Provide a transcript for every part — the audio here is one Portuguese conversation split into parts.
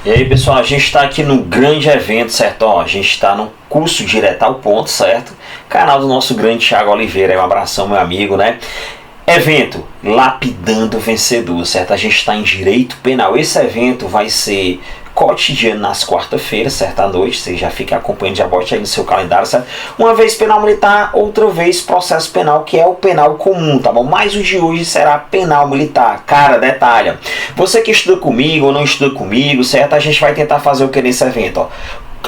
E aí, pessoal, a gente está aqui no grande evento, certo? Ó, a gente está no curso Direto ao Ponto, certo? Canal do nosso grande Thiago Oliveira, um abração, meu amigo, né? Evento Lapidando o Vencedor, certo? A gente está em Direito Penal. Esse evento vai ser cotidiano nas quarta-feiras, certo? À noite, você já fica acompanhando, já bote aí no seu calendário, certo? Uma vez penal militar, outra vez processo penal, que é o penal comum, tá bom? Mas o de hoje será penal militar. Cara, detalhe, você que estuda comigo ou não estuda comigo, certo? A gente vai tentar fazer o que nesse evento, ó?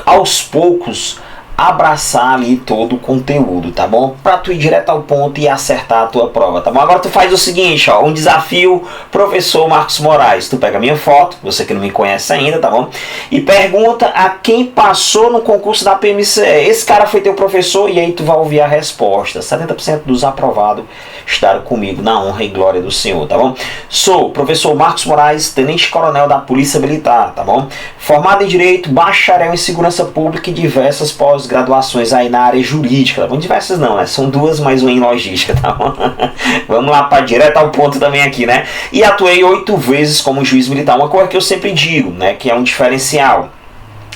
Aos poucos, abraçar ali todo o conteúdo, tá bom? Pra tu ir direto ao ponto e acertar a tua prova, tá bom? Agora tu faz o seguinte, ó, um desafio, professor Marcos Moraes. Tu pega a minha foto, você que não me conhece ainda, tá bom? E pergunta a quem passou no concurso da PMCE. Esse cara foi teu professor e aí tu vai ouvir a resposta. 70% dos aprovados estaram comigo na honra e glória do Senhor, tá bom? Sou professor Marcos Moraes, tenente-coronel da Polícia Militar, tá bom? Formado em Direito, bacharel em Segurança Pública e diversas pós-graduações aí na área jurídica, tá bom? Diversas não, né? São duas, mais uma em logística, tá bom? Vamos lá para direto ao ponto também aqui, né? E atuei 8 vezes como juiz militar, uma coisa que eu sempre digo, né? Que é um diferencial.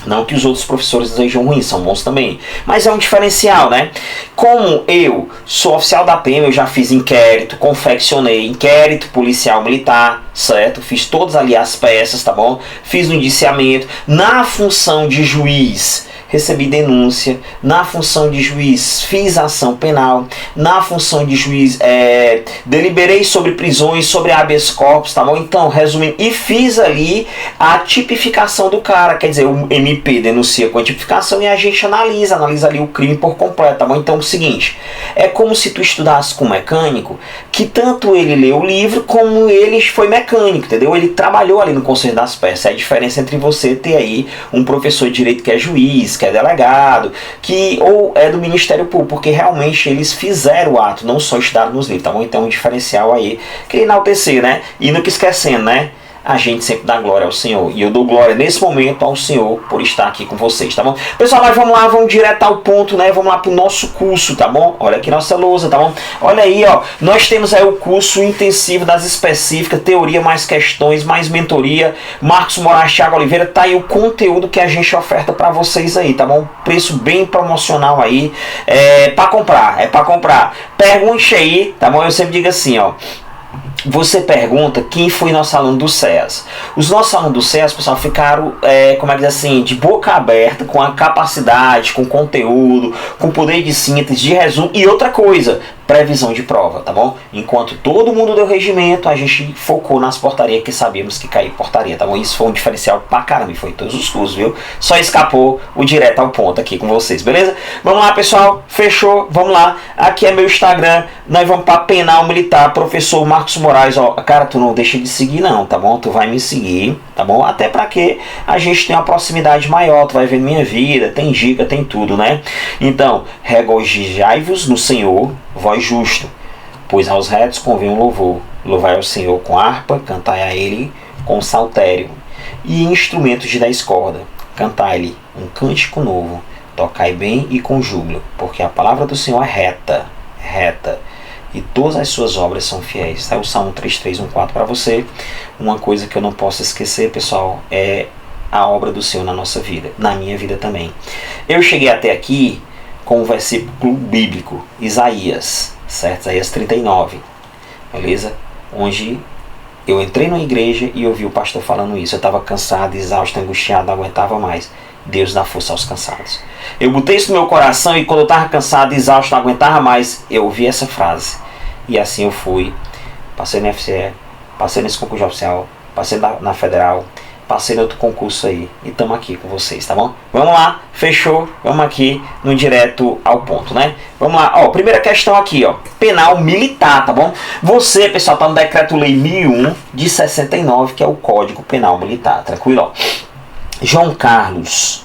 Não que os outros professores sejam ruins, são bons também. Mas é um diferencial, né? Como eu sou oficial da PM, eu já fiz inquérito, confeccionei inquérito policial militar, certo? Fiz todas ali as peças, tá bom? Fiz o indiciamento. Na função de juiz, recebi denúncia. Na função de juiz, fiz ação penal. Na função de juiz, deliberei sobre prisões, sobre habeas corpus, tá bom? Então, resumindo, e fiz ali a tipificação do cara. Quer dizer, o MP denuncia com a tipificação e a gente analisa ali o crime por completo, tá bom? Então, é o seguinte, é como se tu estudasse com um mecânico, que tanto ele leu o livro, como ele foi mecânico, entendeu? Ele trabalhou ali no conserto das peças. É a diferença entre você ter aí um professor de direito que é juiz, que é delegado, que ou é do Ministério Público, porque realmente eles fizeram o ato, não só estudaram nos livros, tá bom? Então um diferencial aí, que enaltecer, né? E nunca esquecendo, né? A gente sempre dá glória ao Senhor. E eu dou glória nesse momento ao Senhor por estar aqui com vocês, tá bom? Pessoal, mas vamos lá, vamos direto ao ponto, né? Vamos lá pro nosso curso, tá bom? Olha aqui nossa lousa, tá bom? Olha aí, ó. Nós temos aí o curso intensivo das específicas, teoria mais questões, mais mentoria. Marcos Moraes, Thiago Oliveira, tá aí o conteúdo que a gente oferta pra vocês aí, tá bom? Preço bem promocional aí. É pra comprar. Pergunte aí, tá bom? Eu sempre digo assim, ó. Você pergunta quem foi nosso aluno do SEAS. Os nossos alunos do SEAS, pessoal, ficaram, como é que diz assim, de boca aberta, com a capacidade, com conteúdo, com poder de síntese, de resumo e outra coisa, previsão de prova, tá bom? Enquanto todo mundo deu regimento, a gente focou nas portarias que sabíamos que caía portaria, tá bom? Isso foi um diferencial pra caramba, e foi todos os cursos, viu? Só escapou o direto ao ponto aqui com vocês, beleza? Vamos lá, pessoal, fechou, vamos lá. Aqui é meu Instagram, nós vamos pra Penal Militar, professor Marcos Moraes, ó. Cara, tu não deixa de seguir não, tá bom? Tu vai me seguir, tá bom? Até pra que a gente tenha uma proximidade maior, tu vai ver minha vida, tem dica, tem tudo, né? Então, regozijai-vos no Senhor, vós justo, pois aos retos convém um louvor. Louvai ao Senhor com harpa, cantai a Ele com saltério e instrumentos de 10 cordas. Cantai-lhe um cântico novo, tocai bem e com júbilo, porque a palavra do Senhor é reta, e todas as suas obras são fiéis. Tá o Salmo 3:3-1-4 para você. Uma coisa que eu não posso esquecer, pessoal, é a obra do Senhor na nossa vida, na minha vida também. Eu cheguei até aqui com um versículo bíblico, Isaías, certo? Isaías 39, beleza? Onde eu entrei numa igreja e ouvi o pastor falando isso. Eu estava cansado, exausto, angustiado, não aguentava mais. Deus dá força aos cansados. Eu botei isso no meu coração e quando eu estava cansado, exausto, não aguentava mais, eu ouvi essa frase. E assim eu fui, passei na FCE, passei nesse concurso oficial, passei na Federal, passei no outro concurso aí e estamos aqui com vocês, tá bom? Vamos lá, fechou? Vamos aqui no direto ao ponto, né? Vamos lá, ó, primeira questão aqui, ó, penal militar, tá bom? Você, pessoal, tá no Decreto-Lei 1001 de 69, que é o Código Penal Militar, tranquilo, ó. João Carlos,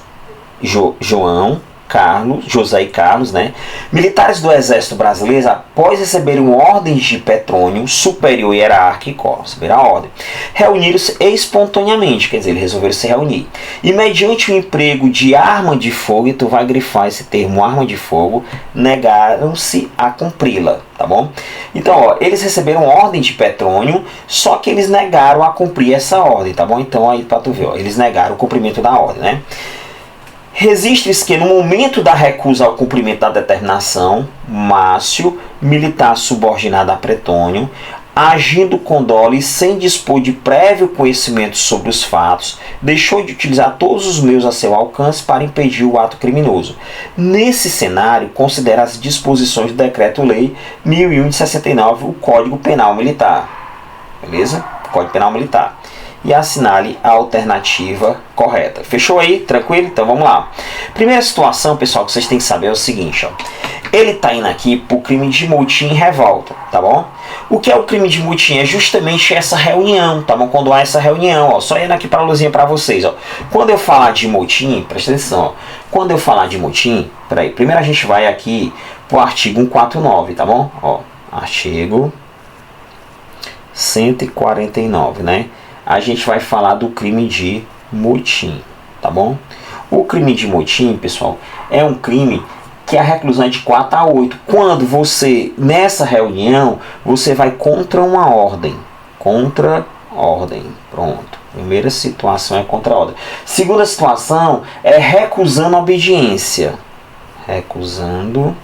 João Carlos, José e Carlos, né, militares do Exército Brasileiro, após receberem ordens de Petrônio, superior hierárquico, ó, receberam a ordem, reuniram-se espontaneamente, quer dizer, eles resolveram se reunir, e mediante o emprego de arma de fogo, e tu vai grifar esse termo, arma de fogo, negaram-se a cumpri-la, tá bom? Então, ó, eles receberam ordem de Petrônio, só que eles negaram a cumprir essa ordem, tá bom? Então, aí pra tu ver, ó, eles negaram o cumprimento da ordem, né? Registre-se que no momento da recusa ao cumprimento da determinação, Márcio, militar subordinado a Petrônio, agindo com dolo sem dispor de prévio conhecimento sobre os fatos, deixou de utilizar todos os meios a seu alcance para impedir o ato criminoso. Nesse cenário, considera as disposições do Decreto-Lei 1001 de 69, o Código Penal Militar. Beleza? Código Penal Militar. E assinale a alternativa correta. Fechou aí? Tranquilo? Então vamos lá. Primeira situação, pessoal, que vocês têm que saber é o seguinte, ó. Ele está indo aqui por crime de motim e revolta, tá bom? O que é o crime de motim? É justamente essa reunião, tá bom? Quando há essa reunião, ó. Só indo aqui para a luzinha para vocês, ó. Quando eu falar de motim, presta atenção, ó. Quando eu falar de motim, peraí, primeiro a gente vai aqui pro artigo 149, tá bom? Ó, artigo 149, né? A gente vai falar do crime de motim, tá bom? O crime de motim, pessoal, é um crime que a reclusão é de 4 a 8. Quando você, nessa reunião, você vai contra uma ordem. Contra ordem. Pronto. Primeira situação é contra a ordem. Segunda situação é recusando a obediência. Recusando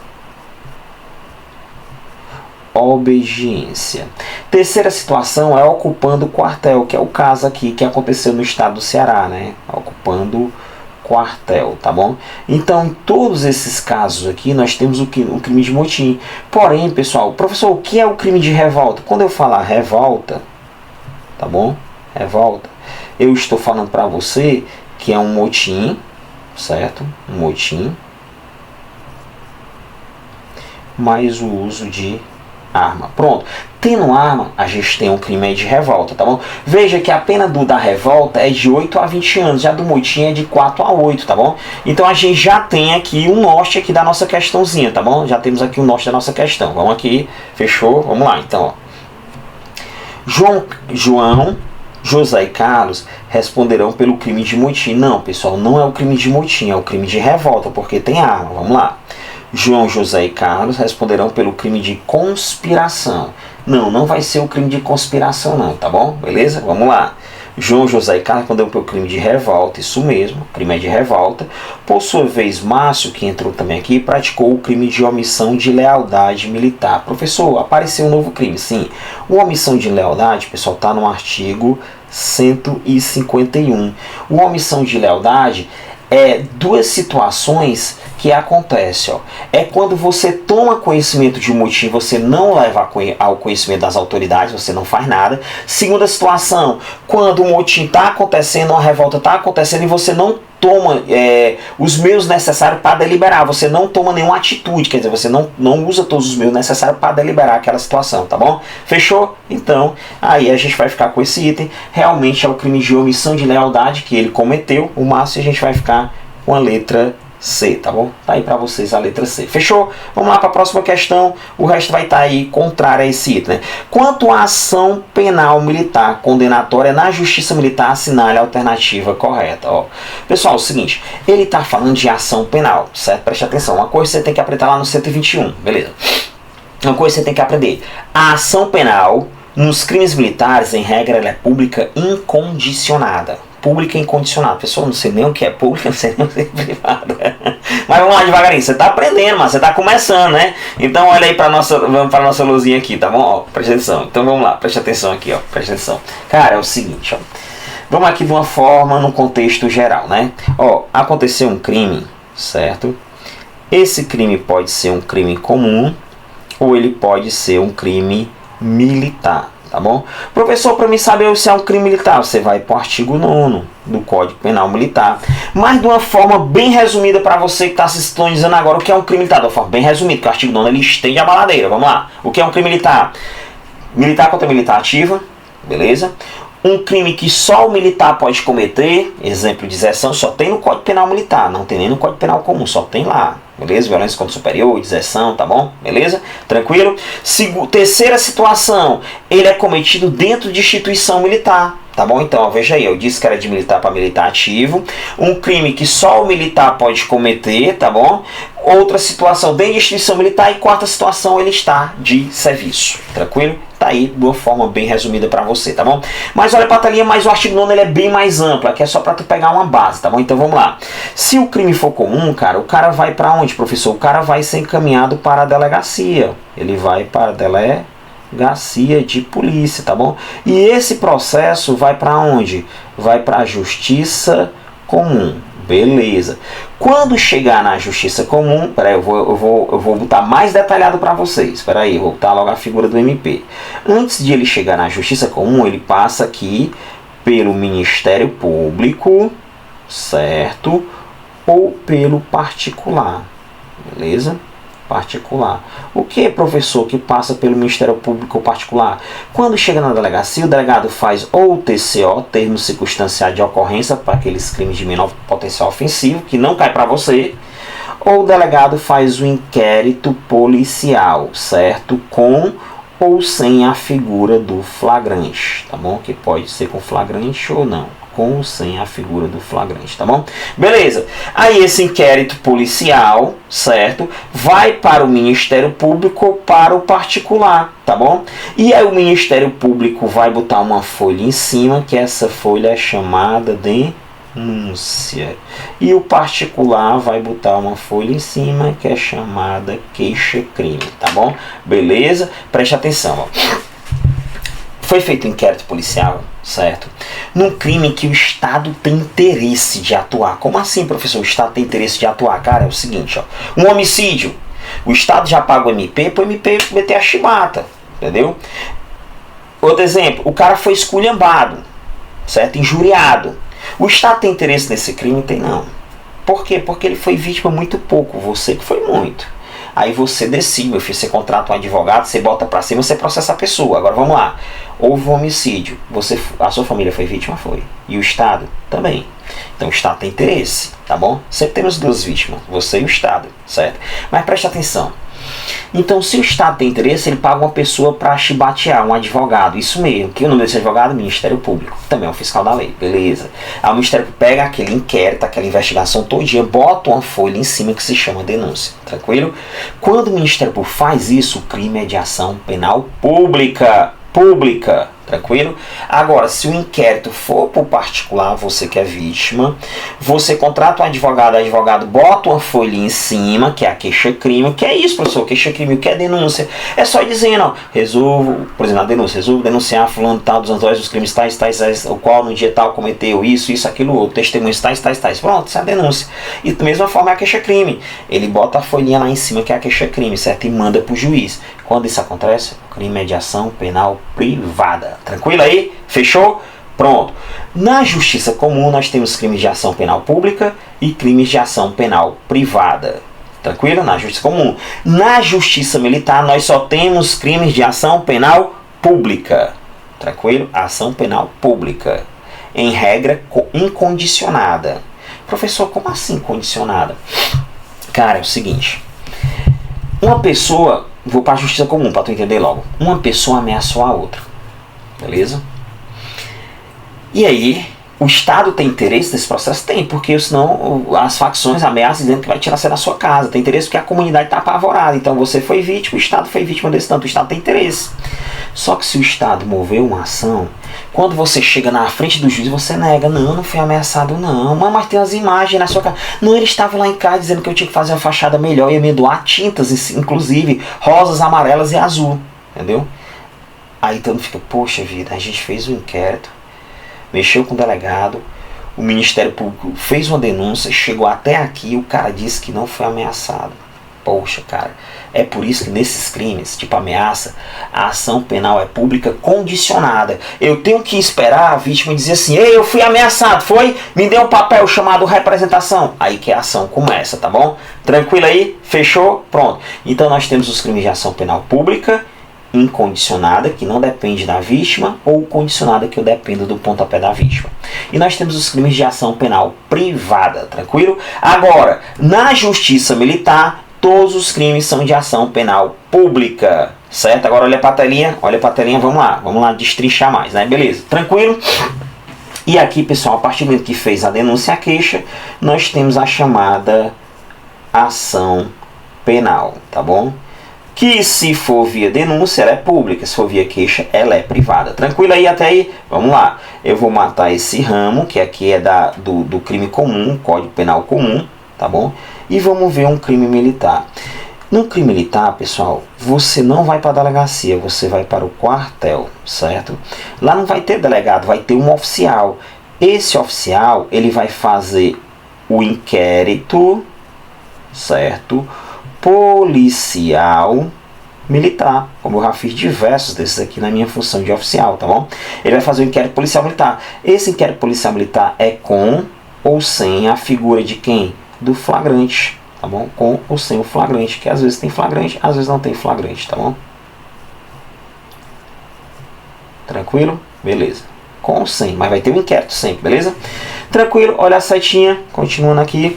obediência. Terceira situação é ocupando o quartel, que é o caso aqui que aconteceu no estado do Ceará, né? Ocupando quartel, tá bom? Então, em todos esses casos aqui, nós temos o crime de motim. Porém, pessoal, professor, o que é o crime de revolta? Quando eu falar revolta, tá bom? Revolta, eu estou falando para você que é um motim, certo? Um motim, mais o uso de arma. Pronto. Tendo arma, a gente tem um crime aí de revolta, tá bom? Veja que a pena da revolta é de 8 a 20 anos, já do motim é de 4 a 8, tá bom? Então a gente já tem aqui um norte aqui da nossa questãozinha, tá bom? Já temos aqui o norte da nossa questão. Vamos aqui, fechou? Vamos lá, então, ó. João, José e Carlos responderão pelo crime de motim. Não, pessoal, não é o crime de motim, é o crime de revolta, porque tem arma. Vamos lá. João, José e Carlos responderão pelo crime de conspiração. Não, não vai ser o crime de conspiração não, tá bom? Beleza? Vamos lá. João, José e Carlos responderão pelo crime de revolta, isso mesmo, crime é de revolta. Por sua vez, Márcio, que entrou também aqui, praticou o crime de omissão de lealdade militar. Professor, apareceu um novo crime, sim. O omissão de lealdade, pessoal, está no artigo 151. O omissão de lealdade é duas situações que acontecem, ó. É quando você toma conhecimento de um motim, você não leva ao conhecimento das autoridades, você não faz nada. Segunda situação, quando o motim está acontecendo, uma revolta está acontecendo e você não toma os meios necessários para deliberar, você não toma nenhuma atitude, quer dizer, você não usa todos os meios necessários para deliberar aquela situação, tá bom? Fechou? Então, aí a gente vai ficar com esse item, realmente é o crime de omissão de lealdade que ele cometeu, o Márcio, a gente vai ficar com a letra C, tá bom? Tá aí para vocês a letra C. Fechou? Vamos lá para a próxima questão. O resto vai estar aí contrário a esse item, né? Quanto à ação penal militar condenatória na justiça militar, assinale a alternativa correta. Ó. Pessoal, é o seguinte, ele está falando de ação penal, certo? Preste atenção. Uma coisa você tem que aprender lá no 121, beleza? Uma coisa você tem que aprender. A ação penal nos crimes militares, em regra, ela é pública incondicionada. Pública incondicionada. Pessoal, não sei nem o que é pública, não sei nem o que é privada. Mas vamos lá devagarinho. Você está aprendendo, mas você está começando, né? Então olha aí vamos para a nossa luzinha aqui, tá bom? Ó, presta atenção. Então vamos lá, preste atenção aqui, ó. Presta atenção. Cara, é o seguinte, ó. Vamos aqui de uma forma, num contexto geral, né? Ó, aconteceu um crime, certo? Esse crime pode ser um crime comum ou ele pode ser um crime militar. Tá bom? Professor, para mim saber se é um crime militar, você vai para o artigo 9º do Código Penal Militar. Mas de uma forma bem resumida para você que está se sintonizando agora, o que é um crime militar? De uma forma bem resumida, porque o artigo 9º ele estende a baladeira. Vamos lá. O que é um crime militar? Militar contra militar ativa, beleza? Um crime que só o militar pode cometer, exemplo de deserção, só tem no Código Penal Militar, não tem nem no Código Penal Comum, só tem lá. Beleza? Violência contra o superior, deserção, tá bom? Beleza? Tranquilo? Terceira situação, ele é cometido dentro de instituição militar. Tá bom? Então, ó, veja aí, eu disse que era de militar para militar ativo. Um crime que só o militar pode cometer, tá bom? Outra situação, dentro de instituição militar. E quarta situação, ele está de serviço. Tranquilo? Tá aí de uma forma bem resumida para você, tá bom? Mas olha pra telinha, mas o artigo 9 ele é bem mais amplo. Aqui é só para tu pegar uma base, tá bom? Então vamos lá. Se o crime for comum, cara, o cara vai para onde, professor? O cara vai ser encaminhado para a delegacia. Ele vai para a delegacia de polícia, tá bom? E esse processo vai para onde? Vai para a justiça comum. Beleza. Quando chegar na justiça comum, peraí, eu vou botar mais detalhado para vocês. Espera aí, eu vou botar logo a figura do MP. Antes de ele chegar na justiça comum, ele passa aqui pelo Ministério Público, certo? Ou pelo particular. Beleza? Particular. O que, professor, que passa pelo Ministério Público particular? Quando chega na delegacia, o delegado faz ou o TCO, termo circunstanciado de ocorrência, para aqueles crimes de menor potencial ofensivo, que não cai para você, ou o delegado faz o inquérito policial, certo? Com ou sem a figura do flagrante, tá bom? Que pode ser com flagrante ou não. Com ou sem a figura do flagrante, tá bom? Beleza. Aí esse inquérito policial, certo? Vai para o Ministério Público ou para o particular, tá bom? E aí o Ministério Público vai botar uma folha em cima, que essa folha é chamada de denúncia. E o particular vai botar uma folha em cima, que é chamada queixa-crime, tá bom? Beleza? Preste atenção, ó. Foi feito um inquérito policial, certo? Num crime que o Estado tem interesse de atuar. Como assim, professor? O Estado tem interesse de atuar? Cara, é o seguinte, ó. Um homicídio. O Estado já paga o MP para o MP meter a chibata, entendeu? Outro exemplo, o cara foi esculhambado, certo? Injuriado. O Estado tem interesse nesse crime? Tem não. Por quê? Porque ele foi vítima muito pouco, você que foi muito. Aí você decide, meu filho, você contrata um advogado, você bota pra cima, você processa a pessoa. Agora vamos lá. Houve um homicídio, a sua família foi vítima? Foi. E o Estado? Também. Então o Estado tem interesse, tá bom? Sempre temos duas vítimas, você e o Estado, certo? Mas preste atenção. Então, se o Estado tem interesse, ele paga uma pessoa para chibatear, um advogado. Isso mesmo. Que o nome desse advogado? Ministério Público. Também é um fiscal da lei. Beleza. Aí o Ministério pega aquele inquérito, aquela investigação todinha, bota uma folha em cima que se chama denúncia. Tranquilo? Quando o Ministério Público faz isso, o crime é de ação penal pública. Tranquilo? Agora, se o inquérito for por particular, você que é vítima, você contrata um advogado, o advogado bota uma folha em cima, que é a queixa-crime. O que é isso, professor? Queixa-crime, o que é denúncia? É só dizendo, ó, resolvo, por exemplo, a denúncia, resolvo denunciar fulano tal dos antônios dos crimes tais, o qual no dia tal cometeu isso, aquilo, outro, testemunhos tais. Pronto, isso é a denúncia. E da mesma forma é a queixa-crime. Ele bota a folhinha lá em cima, que é a queixa-crime, certo? E manda pro juiz. Quando isso acontece, crime é de ação penal privada. Tranquilo aí? Fechou? Pronto. Na justiça comum nós temos crimes de ação penal pública e crimes de ação penal privada. Tranquilo? Na justiça comum. Na justiça militar nós só temos crimes de ação penal pública. Tranquilo? Ação penal pública. Em regra incondicionada. Professor, como assim condicionada? Cara, é o seguinte. Uma pessoa... Vou para a justiça comum, para tu entender logo. Uma pessoa ameaçou a outra. Beleza? E aí, o Estado tem interesse nesse processo? Tem, porque senão as facções ameaçam dizendo que vai tirar você da sua casa. Tem interesse porque a comunidade está apavorada. Então você foi vítima, o Estado foi vítima desse tanto. O Estado tem interesse. Só que se o Estado mover uma ação, quando você chega na frente do juiz, você nega. Não fui ameaçado não. Mas tem as imagens na sua casa. Não, ele estava lá em casa dizendo que eu tinha que fazer uma fachada melhor. Ia me doar tintas, inclusive rosas, amarelas e azul. Entendeu? Aí todo mundo fica, poxa vida, a gente fez um inquérito, mexeu com o delegado, o Ministério Público fez uma denúncia, chegou até aqui, o cara disse que não foi ameaçado. Poxa, cara, é por isso que nesses crimes, tipo ameaça, a ação penal é pública condicionada. Eu tenho que esperar a vítima dizer assim, ei, eu fui ameaçado, foi? Me dê um papel chamado representação. Aí que a ação começa, tá bom? Tranquilo aí? Fechou? Pronto. Então nós temos os crimes de ação penal pública, incondicionada, que não depende da vítima, ou condicionada, que eu dependo do pontapé da vítima. E nós temos os crimes de ação penal privada, tranquilo? Agora, na justiça militar, todos os crimes são de ação penal pública, certo? Agora olha para a telinha, vamos lá destrinchar mais, né? Beleza, tranquilo? E aqui, pessoal, a partir do momento que fez a denúncia e a queixa, nós temos a chamada ação penal, tá bom? Que se for via denúncia, ela é pública, se for via queixa, ela é privada. Tranquilo aí até aí? Vamos lá. Eu vou matar esse ramo, que aqui é do crime comum, Código Penal comum, tá bom? E vamos ver um crime militar. No crime militar, pessoal, você não vai para a delegacia, você vai para o quartel, certo? Lá não vai ter delegado, vai ter um oficial. Esse oficial, ele vai fazer o inquérito, certo? Policial militar, como eu já fiz diversos desses aqui na minha função de oficial, tá bom? Ele vai fazer o inquérito policial militar. Esse inquérito policial militar é com ou sem a figura de quem? Do flagrante, tá bom? Com ou sem o flagrante, que às vezes tem flagrante, às vezes não tem flagrante, tá bom? Tranquilo? Beleza. Com ou sem, mas vai ter um inquérito sempre, beleza? Tranquilo, olha a setinha, continuando aqui.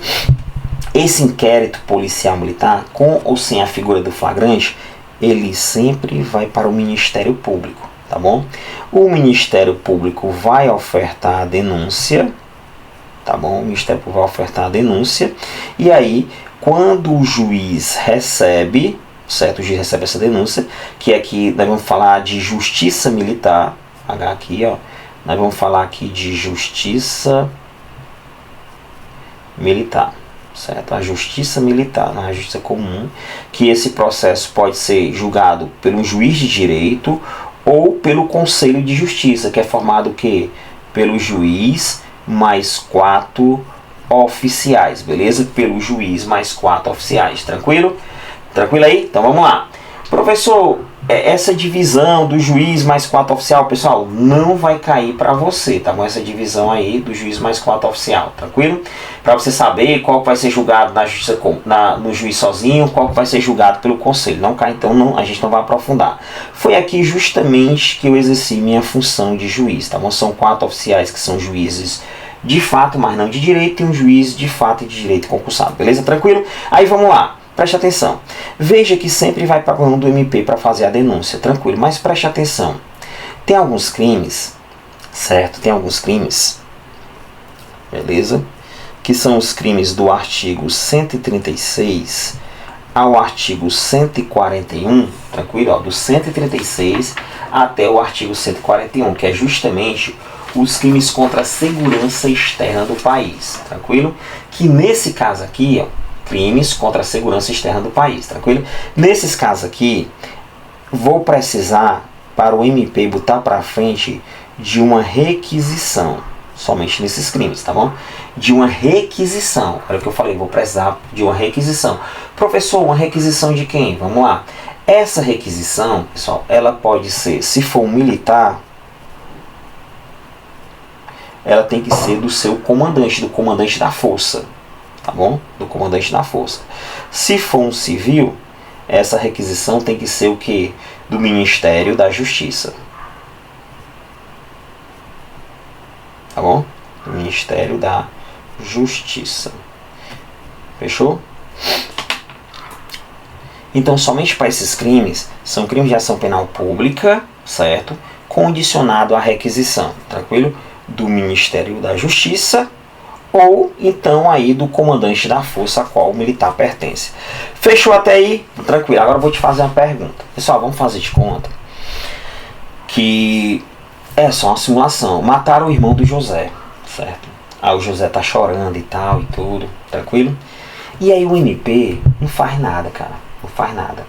Esse inquérito policial militar, com ou sem a figura do flagrante, ele sempre vai para o Ministério Público, tá bom? O Ministério Público vai ofertar a denúncia, tá bom? O Ministério Público vai ofertar a denúncia, e aí, quando o juiz recebe, certo? O juiz recebe essa denúncia, que aqui nós vamos falar de justiça militar, H aqui, ó, nós vamos falar aqui de justiça militar. Certo? A justiça militar, a justiça comum, que esse processo pode ser julgado pelo juiz de direito ou pelo conselho de justiça, que é formado o quê? Pelo juiz mais 4 oficiais, beleza? Pelo juiz mais 4 oficiais, tranquilo? Tranquilo aí? Então vamos lá. Professor, essa divisão do juiz mais 4 oficial, pessoal, não vai cair para você, tá bom? Essa divisão aí do juiz mais 4 oficial, tranquilo? Para você saber qual vai ser julgado na justiça, no juiz sozinho, qual vai ser julgado pelo conselho. Não cai, então não, a gente não vai aprofundar. Foi aqui justamente que eu exerci minha função de juiz, tá bom? São 4 oficiais que são juízes de fato, mas não de direito, e um juiz de fato e de direito concursado, beleza? Tranquilo? Aí vamos lá. Preste atenção. Veja que sempre vai para a mão do MP para fazer a denúncia, tranquilo. Mas preste atenção. Tem alguns crimes, certo? Tem alguns crimes, beleza? Que são os crimes do artigo 136 ao artigo 141, tranquilo? Ó, do 136 até o artigo 141, que é justamente os crimes contra a segurança externa do país, tranquilo? Que nesse caso aqui, ó, crimes contra a segurança externa do país, tranquilo? Nesses casos aqui, vou precisar para o MP botar para frente de uma requisição, somente nesses crimes, tá bom? De uma requisição, olha o que eu falei, vou precisar de uma requisição. Professor, uma requisição de quem? Vamos lá. Essa requisição, pessoal, ela pode ser, se for um militar, ela tem que ser do seu comandante, do comandante da força. Tá bom? Do comandante da força. Se for um civil, essa requisição tem que ser o que? Do Ministério da Justiça. Tá bom? Do Ministério da Justiça. Fechou? Então, somente para esses crimes, são crimes de ação penal pública, certo? Condicionado à requisição, tranquilo? Do Ministério da Justiça, ou então aí do comandante da força a qual o militar pertence. Fechou até aí? Tranquilo. Agora eu vou te fazer uma pergunta. Pessoal, vamos fazer de conta que é só uma simulação. Mataram o irmão do José, certo? Aí o José tá chorando e tal e tudo, tranquilo? E aí o MP não faz nada, cara. Não faz nada.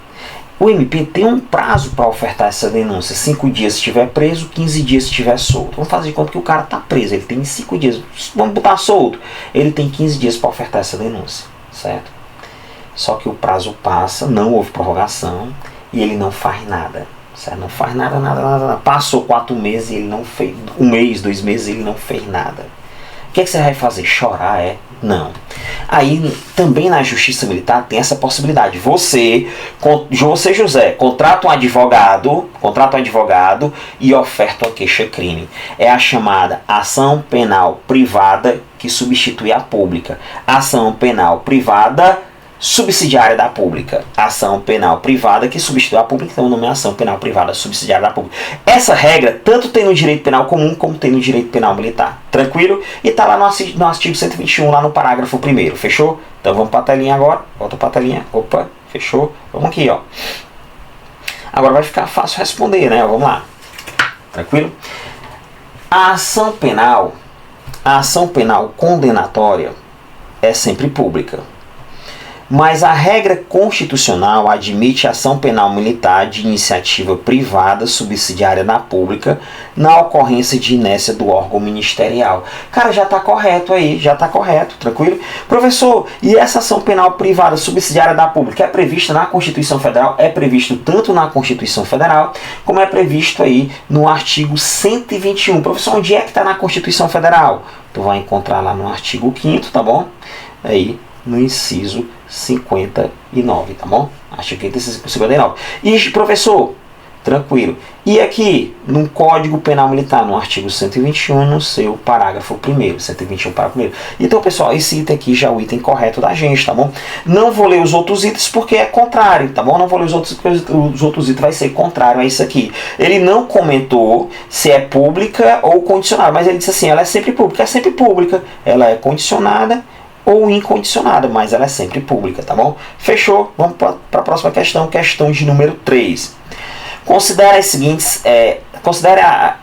O MP tem um prazo para ofertar essa denúncia. 5 dias se estiver preso, 15 dias se estiver solto. Vamos fazer de conta que o cara está preso. Ele tem 5 dias. Vamos botar solto. Ele tem 15 dias para ofertar essa denúncia. Certo? Só que o prazo passa, não houve prorrogação e ele não faz nada. Certo? Não faz nada. Passou 4 meses e ele não fez. 1 mês, 2 meses e ele não fez nada. O que você vai fazer? Chorar, é? Não. Aí também na justiça militar tem essa possibilidade. Você José, contrata um advogado e oferta uma queixa-crime. É a chamada ação penal privada que substitui a pública. Ação penal privada subsidiária da pública. Ação penal privada que substitui a pública, então o nome é ação penal privada subsidiária da pública. Essa regra tanto tem no direito penal comum como tem no direito penal militar. Tranquilo? E tá lá no artigo 121, lá no parágrafo 1º. Fechou? Então vamos para a telinha agora. Volta para a telinha. Opa, fechou? Vamos aqui, ó. Agora vai ficar fácil responder, né? Vamos lá. Tranquilo? A ação penal condenatória é sempre pública. Mas a regra constitucional admite ação penal militar de iniciativa privada subsidiária da pública na ocorrência de inércia do órgão ministerial. Cara, já está correto aí, já está correto, tranquilo? Professor, e essa ação penal privada subsidiária da pública é prevista na Constituição Federal? É previsto tanto na Constituição Federal, como é previsto aí no artigo 121. Professor, onde é que está na Constituição Federal? Tu vai encontrar lá no artigo 5º, tá bom? Aí, no inciso 59, tá bom? Artigo 59. E, professor, tranquilo. E aqui, no Código Penal Militar, no artigo 121, no seu parágrafo 1º, 121, parágrafo 1º. Então, pessoal, esse item aqui já é o item correto da gente, tá bom? Não vou ler os outros itens porque é contrário, tá bom? Não vou ler os outros itens, vai ser contrário a isso aqui. Ele não comentou se é pública ou condicionada, mas ele disse assim, ela é sempre pública. É sempre pública, ela é condicionada ou incondicionada, mas ela é sempre pública, tá bom? Fechou? Vamos para a próxima questão, questão de número 3. Considere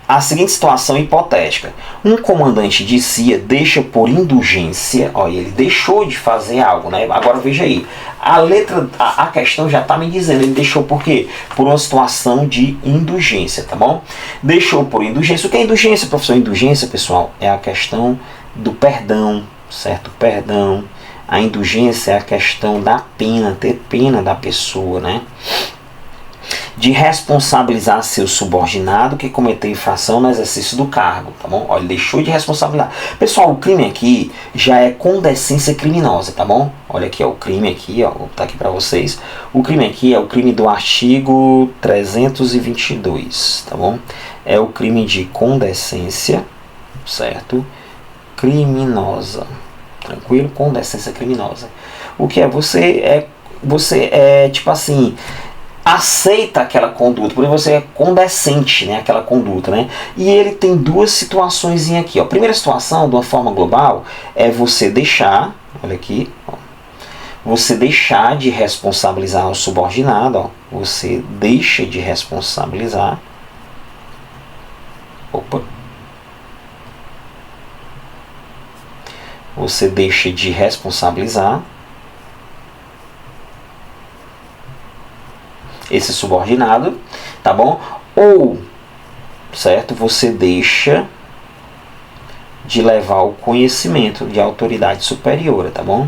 a seguinte situação hipotética. Um comandante de CIA deixa por indulgência, ó, ele deixou de fazer algo, né? Agora veja aí, a questão já está me dizendo, ele deixou por quê? Por uma situação de indulgência, tá bom? Deixou por indulgência. O que é indulgência, professor? Indulgência, pessoal, é a questão do perdão, certo? Perdão. A indulgência é a questão da pena, ter pena da pessoa, né? De responsabilizar seu subordinado que cometeu infração no exercício do cargo, tá bom? Olha, ele deixou de responsabilizar. Pessoal, o crime aqui já é condescência criminosa, tá bom? Olha aqui, ó, o crime aqui, ó, vou botar aqui para vocês. O crime aqui é o crime do artigo 322, tá bom? É o crime de condescência, certo? Criminosa, tranquilo? Condescência criminosa. O que é? Você é tipo assim, aceita aquela conduta, porque você é condescente, né, aquela conduta, né? E ele tem duas situações aqui, ó. A primeira situação, de uma forma global, é você deixar, olha aqui, ó, você deixar de responsabilizar o subordinado, ó. Você deixa de responsabilizar. Opa. Você deixa de responsabilizar esse subordinado, tá bom? Ou, certo, você deixa de levar ao conhecimento de autoridade superior, tá bom?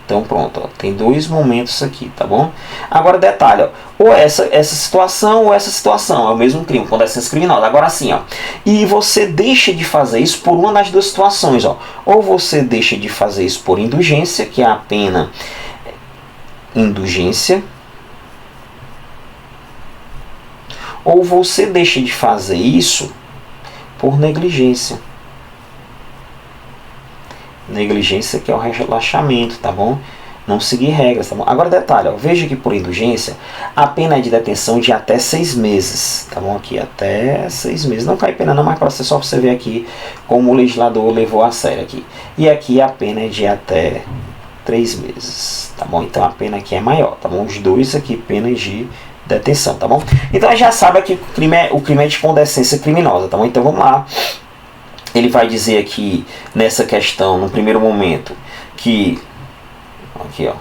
Então pronto, ó, tem dois momentos aqui, tá bom? Agora detalhe, ó, ou essa situação ou essa situação, é o mesmo crime, condescência criminosa. Agora assim, ó, e você deixa de fazer isso por uma das duas situações, ó. Ou você deixa de fazer isso por indulgência, que é a pena indulgência, ou você deixa de fazer isso por negligência. Negligência que é o relaxamento, tá bom? Não seguir regras, tá bom? Agora detalhe, ó, veja que por indulgência a pena é de detenção de até 6 meses, tá bom? Aqui até 6 meses. Não cai pena não, mas para só você ver aqui como o legislador levou a sério aqui. E aqui a pena é de até 3 meses, tá bom? Então a pena aqui é maior, tá bom? Os dois aqui, penas de detenção, tá bom? Então já sabe que o crime é de condescência criminosa, tá bom? Então vamos lá. Ele vai dizer aqui, nessa questão, no primeiro momento, que aqui, ó,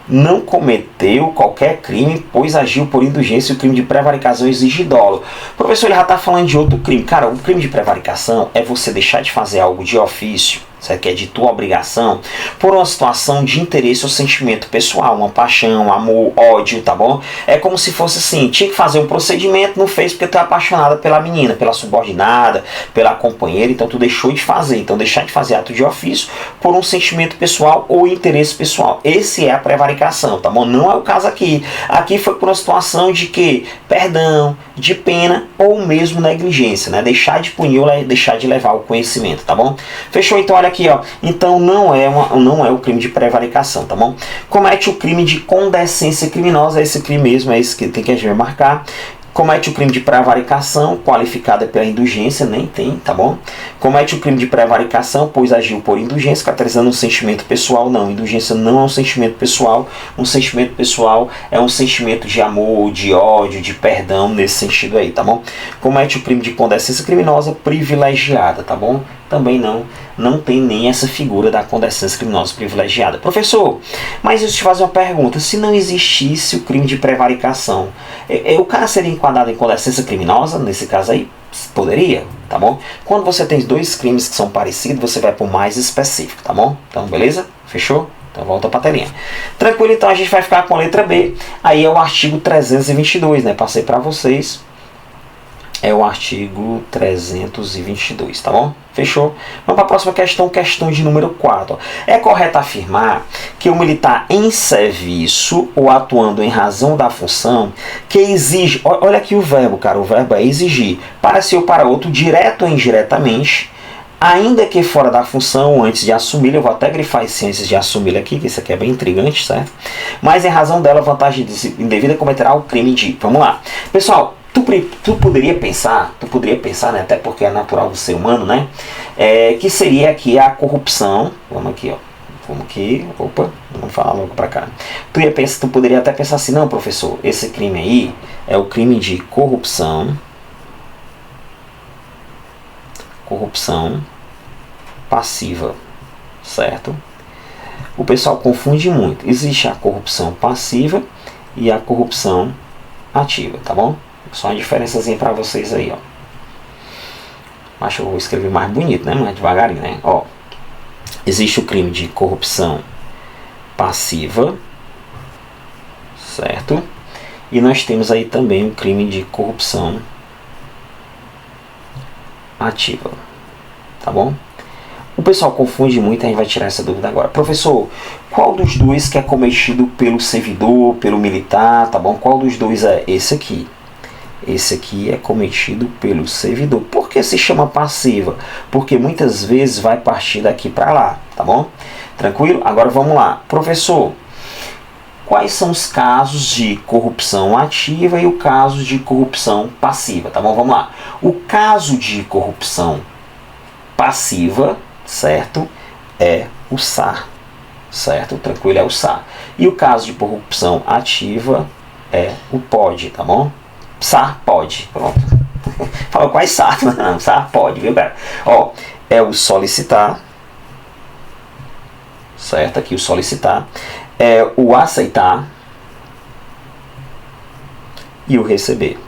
não cometeu qualquer crime, pois agiu por indulgência. O crime de prevaricação exige dolo. O professor, ele já está falando de outro crime. Cara, o crime de prevaricação é você deixar de fazer algo de ofício, certo? Que é de tua obrigação, por uma situação de interesse ou sentimento pessoal, uma paixão, amor, ódio, tá bom? É como se fosse assim, tinha que fazer um procedimento, não fez porque tu é apaixonada pela menina, pela subordinada, pela companheira, então tu deixou de fazer. Então deixar de fazer ato de ofício por um sentimento pessoal ou interesse pessoal. Esse é a prevaricação, tá bom? Não é o caso aqui. Aqui foi por uma situação de que perdão, de pena ou mesmo negligência, né? Deixar de punir ou deixar de levar o conhecimento, tá bom? Fechou? Então olha aqui, ó. Então não é o crime de prevaricação, tá bom? Comete o crime de condescência criminosa, esse crime mesmo, é esse que tem que a gente marcar. Comete o crime de prevaricação, qualificada pela indulgência, nem tem, tá bom? Comete o crime de prevaricação, pois agiu por indulgência, caracterizando um sentimento pessoal. Não, indulgência não é um sentimento pessoal. Um sentimento pessoal é um sentimento de amor, de ódio, de perdão, nesse sentido aí, tá bom? Comete o crime de condescência criminosa privilegiada, tá bom? Também não tem nem essa figura da condescência criminosa privilegiada. Professor, mas eu te fazer uma pergunta, se não existisse o crime de prevaricação, o cara seria enquadrado em condescência criminosa, nesse caso aí? Poderia, tá bom? Quando você tem dois crimes que são parecidos, você vai para o mais específico, tá bom? Então, beleza? Fechou? Então volta para a telinha. Tranquilo, então a gente vai ficar com a letra B, aí é o artigo 322, né? Passei para vocês. É o artigo 322, tá bom? Fechou? Vamos para a próxima questão, questão de número 4. É correto afirmar que o militar em serviço ou atuando em razão da função que exige, olha aqui o verbo, cara, o verbo é exigir, para si ou para outro, direto ou indiretamente, ainda que fora da função, antes de assumir, eu vou até grifar esse antes de assumir aqui, que isso aqui é bem intrigante, certo? Mas em razão dela, vantagem indevida cometerá o crime de... Vamos lá. Pessoal, tu poderia pensar, né, até porque é natural do ser humano, né, que seria aqui a corrupção. Vamos aqui, ó, vamos falar logo pra cá. Tu poderia até pensar assim, não, professor, esse crime aí é o crime de corrupção passiva, certo? O pessoal confunde muito. Existe a corrupção passiva e a corrupção ativa, tá bom? Só uma diferençazinha para vocês aí, ó. Acho que eu vou escrever mais bonito, né? Mais devagarinho, né? Ó, existe o crime de corrupção passiva, certo? E nós temos aí também o crime de corrupção ativa, tá bom? O pessoal confunde muito, a gente vai tirar essa dúvida agora. Professor, qual dos dois que é cometido pelo servidor, pelo militar, tá bom? Qual dos dois é esse aqui? Esse aqui é cometido pelo servidor. Por que se chama passiva? Porque muitas vezes vai partir daqui para lá, tá bom? Tranquilo? Agora vamos lá. Professor, quais são os casos de corrupção ativa e o caso de corrupção passiva, tá bom? Vamos lá. O caso de corrupção passiva, certo? É o SAR, certo? Tranquilo, é o SAR. E o caso de corrupção ativa é o POD, tá bom? SAR pode, pronto. Fala quais SAR? Não, SAR pode, viu, cara? Ó, é o solicitar, certo? Aqui o solicitar. É o aceitar e o receber.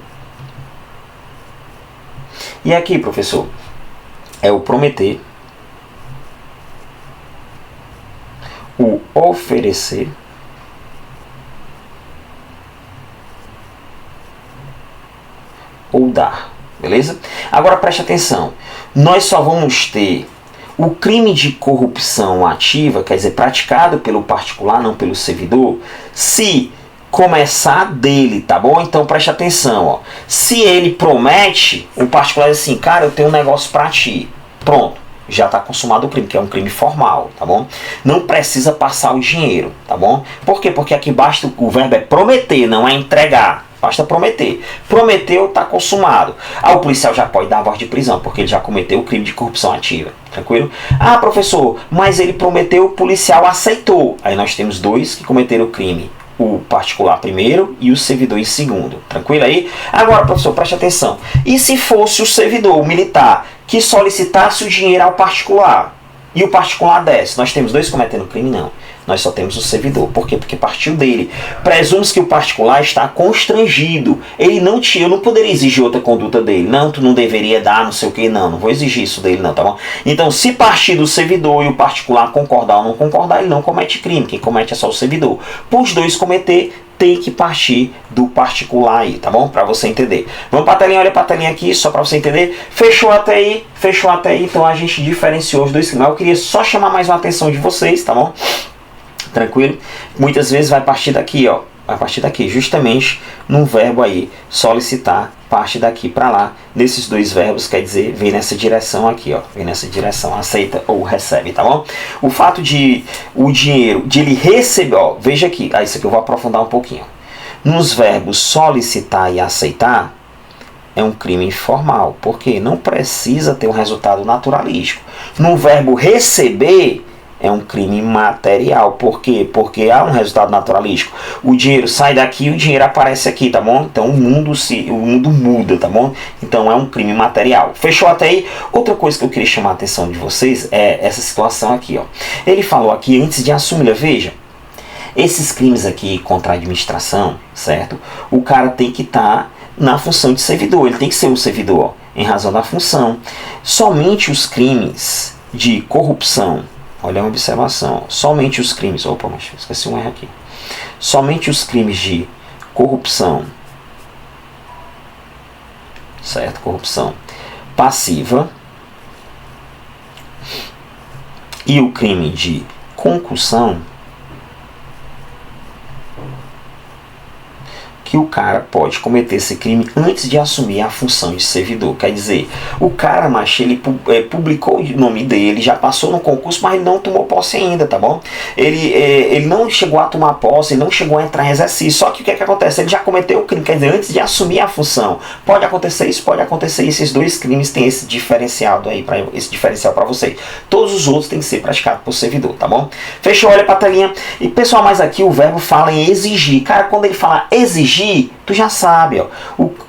E aqui, professor, é o prometer, o oferecer, ou dar, beleza? Agora preste atenção, nós só vamos ter o crime de corrupção ativa, quer dizer, praticado pelo particular, não pelo servidor, se começar dele, tá bom? Então preste atenção, ó. Se ele promete, o particular diz assim, cara, eu tenho um negócio pra ti, pronto, já está consumado o crime, que é um crime formal, tá bom? Não precisa passar o dinheiro, tá bom? Por quê? Porque aqui basta, o verbo é prometer, não é entregar. Basta prometer. Prometeu, está consumado. O policial já pode dar a voz de prisão, porque ele já cometeu o crime de corrupção ativa. Tranquilo? Professor, mas ele prometeu, o policial aceitou. Aí nós temos dois que cometeram o crime. O particular primeiro e o servidor em segundo. Tranquilo aí? Agora, professor, preste atenção. E se fosse o servidor, o militar, que solicitasse o dinheiro ao particular? e o particular desce. Nós temos dois cometendo crime? Não. Nós só temos o servidor. Por quê? Porque partiu dele. Presume-se que o particular está constrangido. Eu não poderia exigir outra conduta dele. Não, tu não deveria dar, não sei o que. Não vou exigir isso dele não, tá bom? Então, se partir do servidor e o particular concordar ou não concordar, ele não comete crime. Quem comete é só o servidor. Por os dois cometer, tem que partir do particular aí, tá bom? Pra você entender. Vamos pra telinha, olha pra telinha aqui, só pra você entender. Fechou até aí? Fechou até aí? Então a gente diferenciou os dois crimes. Eu queria só chamar mais uma atenção de vocês, tá bom? Tranquilo? Muitas vezes vai partir daqui, ó. Vai partir daqui, justamente num verbo aí, solicitar, parte daqui para lá. Nesses dois verbos, quer dizer, vem nessa direção aqui, ó. Vem nessa direção, aceita ou recebe, tá bom? O fato de o dinheiro, de ele receber, ó, veja aqui, isso aqui eu vou aprofundar um pouquinho. Nos verbos solicitar e aceitar, é um crime informal, porque não precisa ter um resultado naturalístico. No verbo receber, é um crime material. Por quê? Porque há um resultado naturalístico. O dinheiro sai daqui e o dinheiro aparece aqui, tá bom? Então o mundo muda, tá bom? Então é um crime material. Fechou até aí? Outra coisa que eu queria chamar a atenção de vocês é essa situação aqui, ó. Ele falou aqui antes de assumir, veja. Esses crimes aqui contra a administração, certo? O cara tem que estar na função de servidor. Ele tem que ser um servidor, ó, em razão da função. Somente os crimes de corrupção, olha uma observação, somente os crimes, opa, mas esqueci um erro aqui. Somente os crimes de corrupção, certo? Corrupção passiva e o crime de concussão, que o cara pode cometer esse crime antes de assumir a função de servidor. Quer dizer, o cara, macho, ele publicou o nome dele, já passou no concurso, mas ele não tomou posse ainda, tá bom? Ele não chegou a tomar posse, ele não chegou a entrar em exercício. Só que o que é que acontece? Ele já cometeu o crime, quer dizer, antes de assumir a função. Pode acontecer isso, pode acontecer isso. Esses dois crimes têm esse diferencial aí, esse diferencial para vocês. Todos os outros têm que ser praticados por servidor, tá bom? Fechou, olha pra telinha. E pessoal, mas aqui o verbo fala em exigir. Cara, quando ele fala exigir, tu já sabe, ó.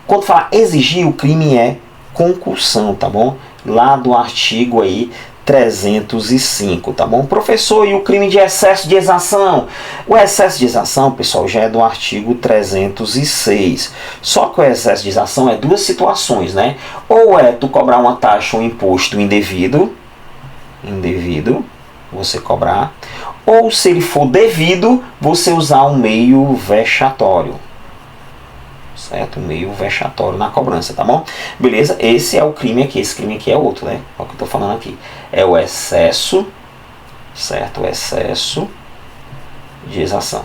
Quando fala exigir, o crime é concussão, tá bom? Lá do artigo aí 305, tá bom? Professor, e o crime de excesso de exação? O excesso de exação, pessoal, já é do artigo 306. Só que o excesso de exação é duas situações, né? Ou é tu cobrar uma taxa ou um imposto indevido, você cobrar, ou se ele for devido, você usar um meio vexatório. Certo? Meio vexatório na cobrança, tá bom? Beleza? Esse é o crime aqui, esse crime aqui é outro, né? É o que eu tô falando aqui. É o excesso, certo? O excesso de exação.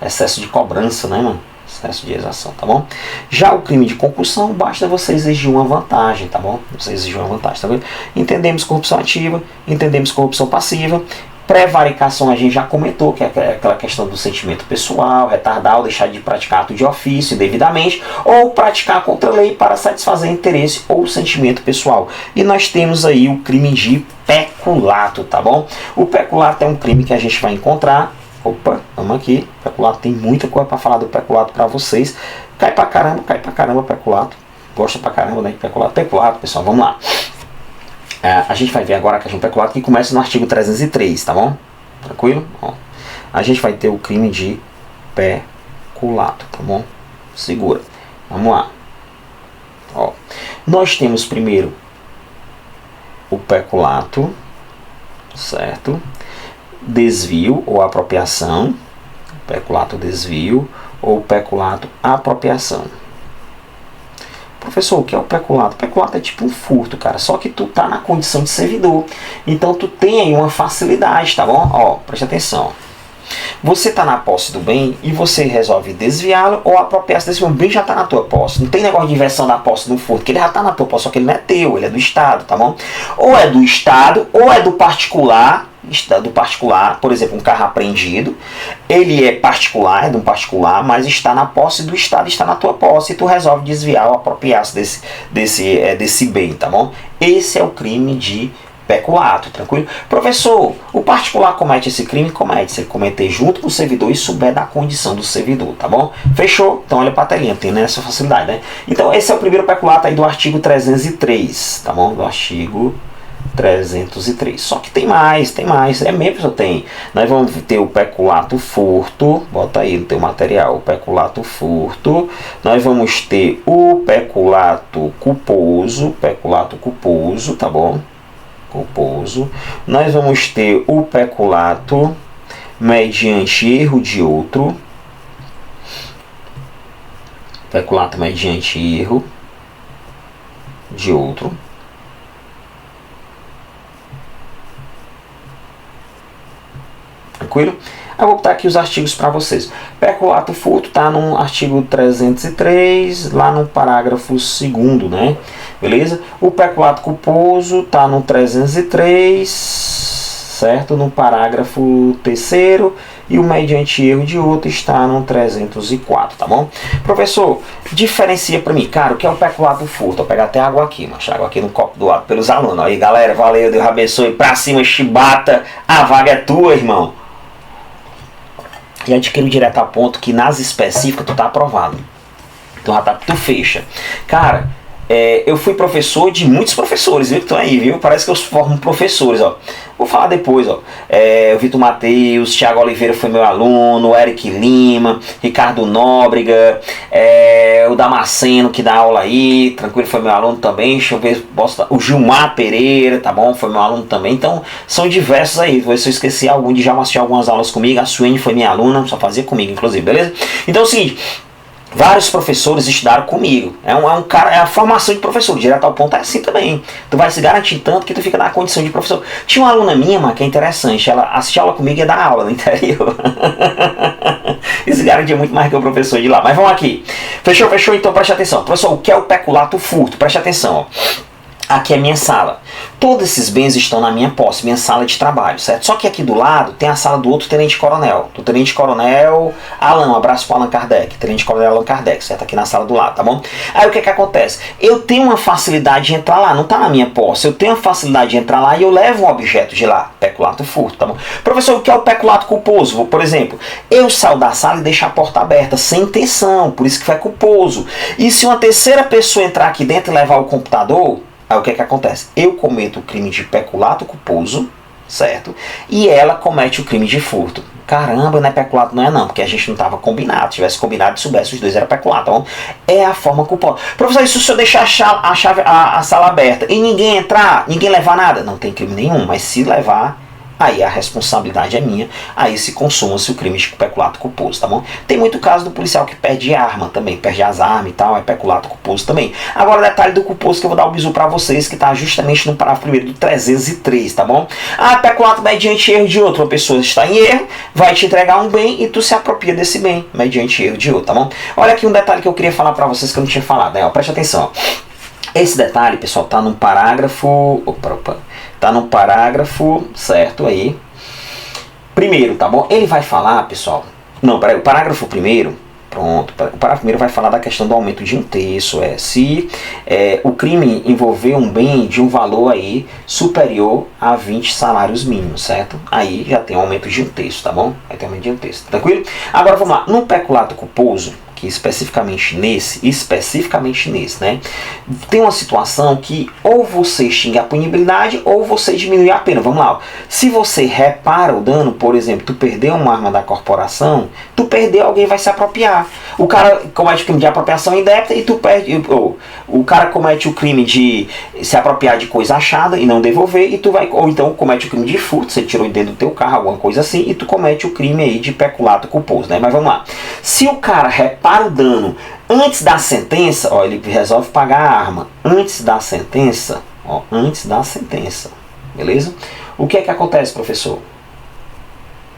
Excesso de cobrança, né, mano? Excesso de exação, tá bom? Já o crime de concussão, basta você exigir uma vantagem, tá bom? Você exigir uma vantagem, tá vendo? Entendemos corrupção ativa, entendemos corrupção passiva. Prevaricação a gente já comentou, que é aquela questão do sentimento pessoal, retardar ou deixar de praticar ato de ofício devidamente, ou praticar contra a lei para satisfazer interesse ou sentimento pessoal. E nós temos aí o crime de peculato, tá bom? O peculato é um crime que a gente vai encontrar. Opa, vamos aqui. Peculato, tem muita coisa para falar do peculato para vocês. Cai pra caramba peculato. Gosta pra caramba, né, de peculato. Peculato, pessoal, vamos lá. A gente vai ver agora a questão do peculato que começa no artigo 303, tá bom? Tranquilo? Ó, a gente vai ter o crime de peculato, tá bom? Segura. Vamos lá. Ó, nós temos primeiro o peculato, certo? Desvio ou apropriação. Peculato desvio ou peculato apropriação. Professor, o que é o peculato? O peculato é tipo um furto, cara. Só que tu tá na condição de servidor. Então tu tem aí uma facilidade, tá bom? Ó, preste atenção. Você tá na posse do bem e você resolve desviá-lo ou apropriar-se desse bem. O bem já tá na tua posse. Não tem negócio de inversão da posse do furto, que ele já tá na tua posse, só que ele não é teu, ele é do Estado, tá bom? Ou é do Estado, ou é do particular. Por exemplo, um carro apreendido, ele é particular, é de um particular, mas está na posse do Estado, está na tua posse, e tu resolve desviar ou apropriar-se desse bem, tá bom? Esse é o crime de Peculato, tranquilo? Professor, o particular comete esse crime? Comete, se ele cometer junto com o servidor e souber da condição do servidor, tá bom? Fechou? Então olha pra telinha, tem essa facilidade, né? Então esse é o primeiro peculato aí do artigo 303, tá bom? Do artigo 303. Só que tem mais, é mesmo que eu tenho. Nós vamos ter o peculato furto, bota aí no teu material, o peculato furto. Nós vamos ter o peculato culposo, tá bom? Culposo. Nós vamos ter o peculato mediante erro de outro. Peculato mediante erro de outro. Tranquilo? Eu vou botar aqui os artigos para vocês. Peculato furto está no artigo 303, lá no parágrafo 2º, né? Beleza? O peculato culposo está no 303, certo? No parágrafo 3º. E o mediante erro de outro está no 304, tá bom? Professor, diferencia para mim, cara, o que é o peculato furto? Vou pegar até água aqui, mancha água aqui no copo do lado, pelos alunos. Aí, galera, valeu, Deus abençoe, pra cima, chibata, a vaga é tua, irmão. E adquiro direto a ponto que nas específicas tu tá aprovado. Então já tá, tu fecha. Cara, eu fui professor de muitos professores, viu? Que estão aí, viu? Parece que eu formo professores, ó. Vou falar depois, ó. O Vitor Matheus, Thiago Oliveira foi meu aluno, o Eric Lima, Ricardo Nóbrega, o Damasceno que dá aula aí, tranquilo, foi meu aluno também. Deixa eu ver, o Gilmar Pereira, tá bom? Foi meu aluno também. Então, são diversos aí. Vou ver se eu esqueci algum de já assistir algumas aulas comigo. A Suene foi minha aluna, só fazia comigo, inclusive, beleza? Então é o seguinte. Vários professores estudaram comigo. É a formação de professor. Direto ao ponto é assim também. Tu vai se garantir tanto que tu fica na condição de professor. Tinha uma aluna minha, mano, que é interessante. Ela assistia aula comigo e ia dar aula no interior. E se garantia muito mais que o professor de lá. Mas vamos aqui. Fechou? Então preste atenção. Professor, o que é o peculato furto? Preste atenção, ó. Aqui é minha sala. Todos esses bens estão na minha posse, minha sala de trabalho, certo? Só que aqui do lado tem a sala do outro tenente-coronel. Do tenente-coronel Alan, um abraço para Allan Kardec. Tenente-coronel Allan Kardec, certo? Aqui na sala do lado, tá bom? Aí o que acontece? Eu tenho uma facilidade de entrar lá, não tá na minha posse. Eu tenho uma facilidade de entrar lá e eu levo um objeto de lá. Peculato furto, tá bom? Professor, o que é o peculato culposo? Por exemplo, eu saio da sala e deixo a porta aberta, sem intenção, por isso que foi culposo. E se uma terceira pessoa entrar aqui dentro e levar o computador... Aí o que acontece? Eu cometo o crime de peculato culposo, certo? E ela comete o crime de furto. Caramba, não é peculato, não é não, porque a gente não estava combinado. Se tivesse combinado e soubesse, os dois eram peculato. Então, é a forma culposa. Professor, isso se eu deixar a sala aberta e ninguém entrar, ninguém levar nada? Não tem crime nenhum, mas se levar... Aí a responsabilidade é minha, aí se consuma-se o crime de peculato culposo, tá bom? Tem muito caso do policial que perde arma também, perde as armas e tal, é peculato culposo também. Agora o detalhe do culposo que eu vou dar o bisu pra vocês, que tá justamente no parágrafo primeiro do 303, tá bom? Peculato mediante erro de outro, uma pessoa está em erro, vai te entregar um bem e tu se apropria desse bem, mediante erro de outro, tá bom? Olha aqui um detalhe que eu queria falar pra vocês que eu não tinha falado, né? Ó, preste atenção, ó. Esse detalhe, pessoal, tá no parágrafo... Tá no parágrafo, certo, aí. Primeiro, tá bom? Ele vai falar, pessoal... Não, peraí, o parágrafo primeiro... Pronto, o parágrafo primeiro vai falar da questão do aumento de 1/3. Se o crime envolver um bem de um valor aí superior a 20 salários mínimos, certo? Aí já tem um aumento de 1/3, tá bom? Aí tem um aumento de 1/3, tranquilo? Agora vamos lá, no peculato culposo... que especificamente nesse, né, tem uma situação que ou você extingue a punibilidade ou você diminui a pena. Vamos lá, ó. Se você repara o dano, por exemplo, tu perdeu uma arma da corporação, tu perdeu, alguém vai se apropriar. O cara comete o crime de apropriação indébita e tu perde, o cara comete o crime de se apropriar de coisa achada e não devolver, e tu vai, ou então comete o crime de furto, você tirou dentro do teu carro, alguma coisa assim, e tu comete o crime aí de peculato culposo, né? Mas vamos lá. Se o cara repara o dano antes da sentença, ó, ele resolve pagar a arma antes da sentença, ó, beleza? O que é que acontece, professor?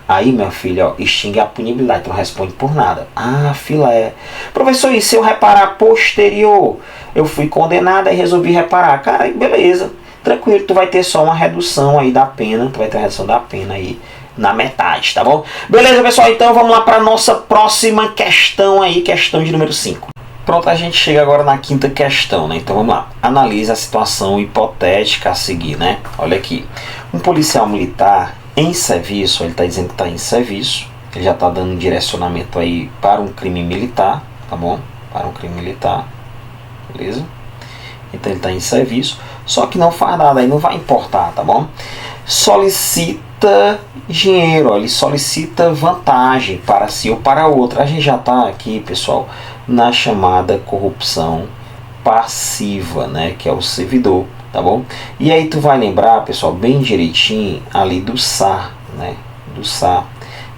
Aí, meu filho, ó, extingue a punibilidade, tu não responde por nada. Filé. Professor, e se eu reparar posterior? Eu fui condenado e resolvi reparar. Cara, beleza, tranquilo, tu vai ter só uma redução aí da pena, tu vai ter a redução da pena aí na metade, tá bom? Beleza, pessoal, então vamos lá para nossa próxima questão aí, questão de número 5. Pronto, a gente chega agora na quinta questão, né? Então vamos lá. Analise a situação hipotética a seguir, né? Olha aqui. Um policial militar em serviço, ele está dizendo que está em serviço, ele já está dando um direcionamento aí para um crime militar, tá bom? Para um crime militar, beleza? Então ele está em serviço, só que não faz nada, aí não vai importar, tá bom? Solicita dinheiro, ó, ele solicita vantagem para si ou para outra. A gente já está aqui, pessoal, na chamada corrupção passiva, né, que é o servidor, tá bom? E aí tu vai lembrar, pessoal, bem direitinho ali do SAR, né, do SAR,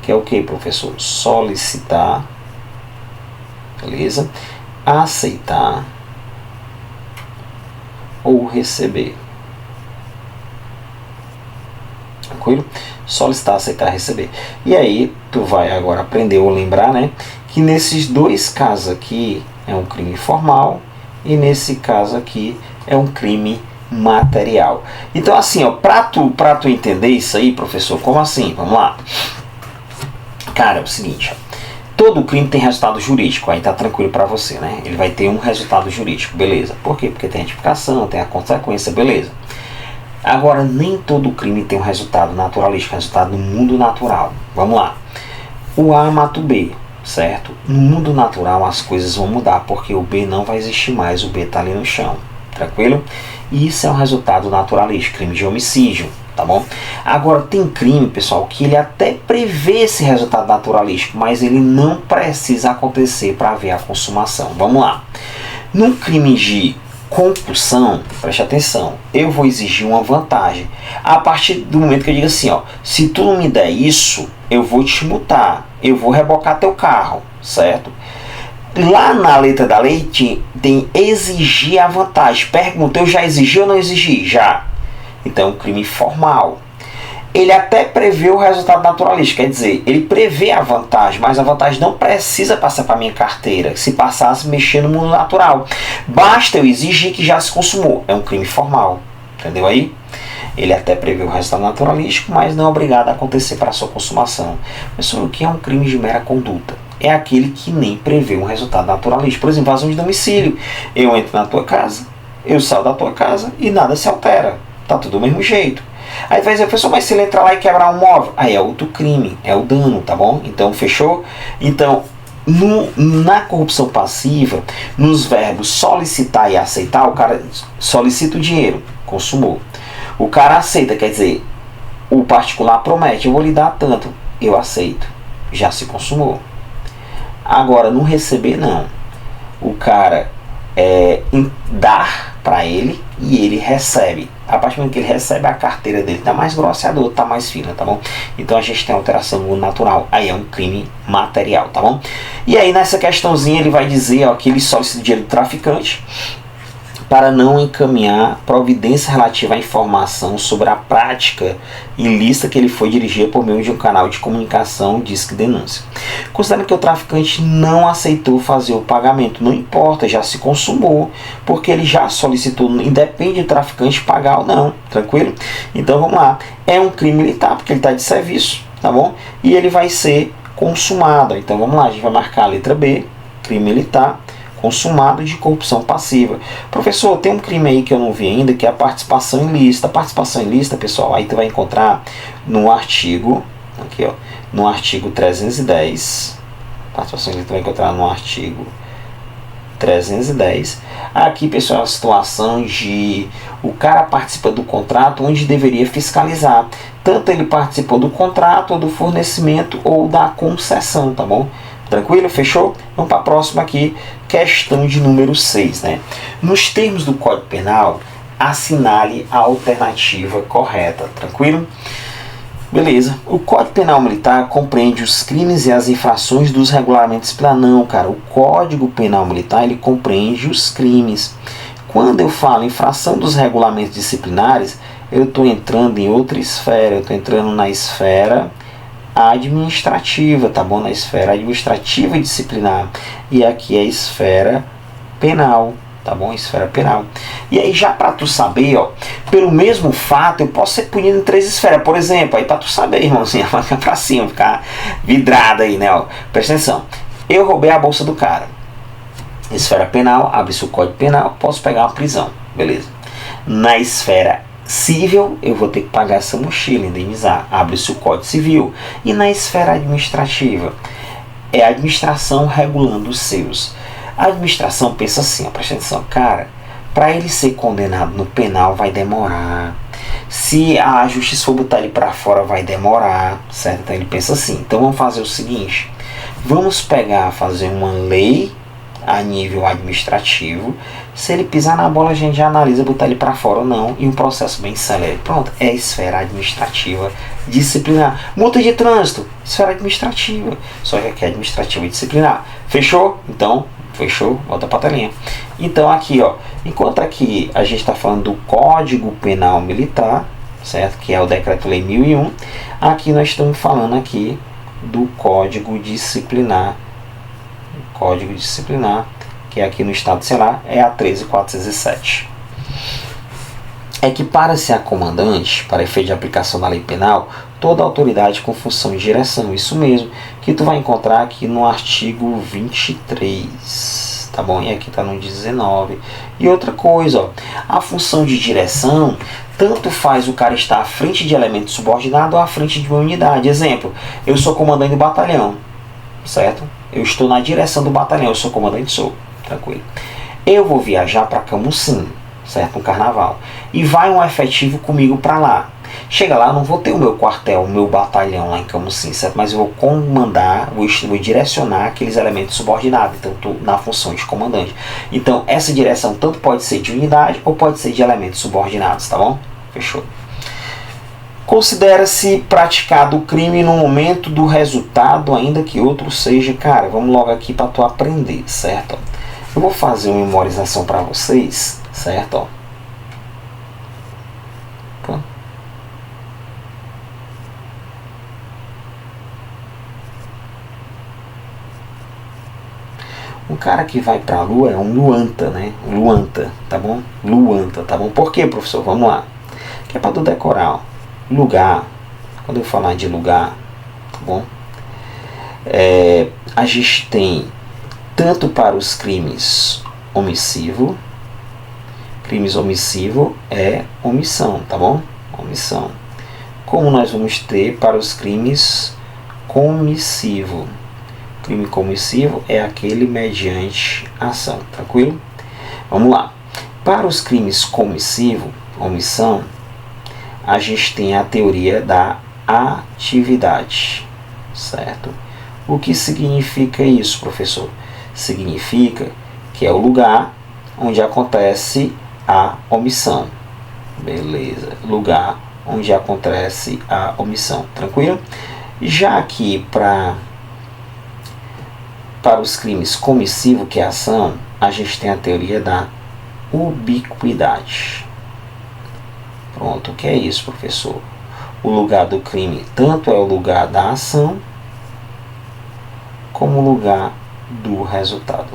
que é o que, professor? Solicitar, beleza? Aceitar ou receber. Tranquilo? Solicitar, aceitar, receber. E aí tu vai agora aprender ou lembrar, né, que nesses dois casos aqui é um crime formal e nesse caso aqui é um crime material. Então assim, ó, pra tu entender isso aí, professor, como assim? Vamos lá. Cara, é o seguinte, ó, todo crime tem resultado jurídico, aí tá tranquilo para você, né? Ele vai ter um resultado jurídico, beleza. Por quê? Porque tem a tipificação, tem a consequência, beleza. Agora, nem todo crime tem um resultado naturalístico, resultado no mundo natural. Vamos lá. O A mata o B, certo? No mundo natural as coisas vão mudar, porque o B não vai existir mais, o B está ali no chão, tranquilo? E isso é um resultado naturalístico, crime de homicídio, tá bom? Agora, tem crime, pessoal, que ele até prevê esse resultado naturalístico, mas ele não precisa acontecer para haver a consumação. Vamos lá. Num crime de compulsão, preste atenção, eu vou exigir uma vantagem. A partir do momento que eu digo assim, ó, se tu não me der isso, eu vou te multar, eu vou rebocar teu carro, certo? Lá na letra da lei tem exigir a vantagem. Pergunta, eu já exigi ou não exigi? Já. Então, crime formal. Ele até prevê o resultado naturalístico, quer dizer, ele prevê a vantagem, mas a vantagem não precisa passar para minha carteira. Se passasse, mexer no mundo natural. Basta eu exigir que já se consumou. É um crime formal, entendeu aí? Ele até prevê o resultado naturalístico, mas não é obrigado a acontecer para a sua consumação. Mas o que é um crime de mera conduta? É aquele que nem prevê um resultado naturalístico. Por exemplo, invasão de domicílio. Eu entro na tua casa, eu saio da tua casa e nada se altera. Tá tudo do mesmo jeito. Aí vai dizer, professor, mas se ele entrar lá e quebrar um móvel? Aí é outro crime, é o dano, tá bom? Então, fechou? Então, na corrupção passiva, nos verbos solicitar e aceitar, o cara solicita o dinheiro, consumou. O cara aceita, quer dizer, o particular promete, eu vou lhe dar tanto, eu aceito, já se consumou. Agora, no receber, não. O cara dar para ele e ele recebe. A partir do momento que ele recebe, a carteira dele está mais grossa e a do outro está mais fina, tá bom? Então a gente tem alteração no mundo natural, aí é um crime material, tá bom? E aí nessa questãozinha ele vai dizer, ó, que ele solicita o dinheiro do traficante para não encaminhar providência relativa à informação sobre a prática ilícita que ele foi dirigir por meio de um canal de comunicação disque denúncia. Considerando que o traficante não aceitou fazer o pagamento, não importa, já se consumou, porque ele já solicitou, independe do traficante pagar ou não, tranquilo? Então vamos lá, é um crime militar, porque ele está de serviço, tá bom? E ele vai ser consumado, então vamos lá, a gente vai marcar a letra B, crime militar, consumado de corrupção passiva. Professor, tem um crime aí que eu não vi ainda, que é a participação ilícita. A participação ilícita, pessoal, aí tu vai encontrar no artigo, aqui ó, no artigo 310. Participação ilícita tu vai encontrar no artigo 310. Aqui, pessoal, a situação de o cara participa do contrato onde deveria fiscalizar. Tanto ele participou do contrato, ou do fornecimento, ou da concessão, tá bom? Tranquilo? Fechou? Vamos para a próxima aqui, questão de número 6, né? Nos termos do Código Penal, assinale a alternativa correta, tranquilo? Beleza. O Código Penal Militar compreende os crimes e as infrações dos regulamentos disciplinares. Não, cara, o Código Penal Militar, ele compreende os crimes. Quando eu falo infração dos regulamentos disciplinares, eu estou entrando em outra esfera, eu estou entrando na esfera administrativa, tá bom? Na esfera administrativa e disciplinar. E aqui é a esfera penal, tá bom? Esfera penal. E aí já para tu saber, ó, pelo mesmo fato eu posso ser punido em 3 esferas. Por exemplo, aí para tu saber, irmãozinho, vai ficar pra cima, ficar vidrado aí, né? Ó. Presta atenção. Eu roubei a bolsa do cara. Esfera penal, abre-se o Código Penal, posso pegar uma prisão, beleza. Na esfera civil, eu vou ter que pagar essa mochila, indenizar, abre-se o Código Civil. E na esfera administrativa, é a administração regulando os seus. A administração pensa assim, ó, presta atenção, cara, para ele ser condenado no penal vai demorar. Se a justiça for botar ele para fora vai demorar, certo? Então ele pensa assim, então vamos fazer o seguinte, vamos fazer uma lei a nível administrativo, se ele pisar na bola a gente já analisa botar ele para fora ou não, e um processo bem célere. Pronto, é esfera administrativa disciplinar. Multa de trânsito, esfera administrativa, só que aqui é administrativa e disciplinar. Fechou? Então, fechou, volta para a telinha. Então aqui, ó, enquanto aqui a gente está falando do Código Penal Militar, certo? Que é o Decreto-Lei 1001, aqui nós estamos falando aqui do Código Disciplinar. Código Disciplinar, que é aqui no estado do Ceará, é a 13.407. É que para ser comandante, para efeito de aplicação da lei penal, toda autoridade com função de direção, isso mesmo, que tu vai encontrar aqui no artigo 23, tá bom? E aqui tá no 19. E outra coisa, ó, a função de direção, tanto faz o cara estar à frente de elemento subordinado ou à frente de uma unidade. Exemplo, eu sou comandante do batalhão, certo? Eu estou na direção do batalhão, eu sou comandante, sou, tranquilo. Eu vou viajar para Camusim, certo? No carnaval. E vai um efetivo comigo para lá. Chega lá, eu não vou ter o meu quartel, o meu batalhão lá em Camusim, certo? Mas eu vou comandar, vou direcionar aqueles elementos subordinados. Então, estou na função de comandante. Então, essa direção tanto pode ser de unidade ou pode ser de elementos subordinados, tá bom? Fechou. Considera-se praticado o crime no momento do resultado, ainda que outro seja. Cara, vamos logo aqui para tu aprender, certo? Eu vou fazer uma memorização para vocês, certo? Pronto. Um cara que vai para a lua é um luanta, né? Luanta, tá bom? Luanta, tá bom? Por quê, professor? Vamos lá. Que é para tu decorar, ó. Lugar, quando eu falar de lugar, tá bom? A gente tem tanto para os crimes omissivo, é omissão, tá bom? Omissão. Como nós vamos ter para os crimes comissivo. Crime comissivo é aquele mediante ação, tranquilo? Vamos lá. Para os crimes comissivo, omissão, a gente tem a teoria da atividade, certo? O que significa isso, professor? Significa que é o lugar onde acontece a omissão. Beleza, lugar onde acontece a omissão, tranquilo? Já aqui para os crimes comissivos, que é a ação, a gente tem a teoria da ubiquidade. Pronto, o que é isso, professor? O lugar do crime tanto é o lugar da ação como o lugar do resultado.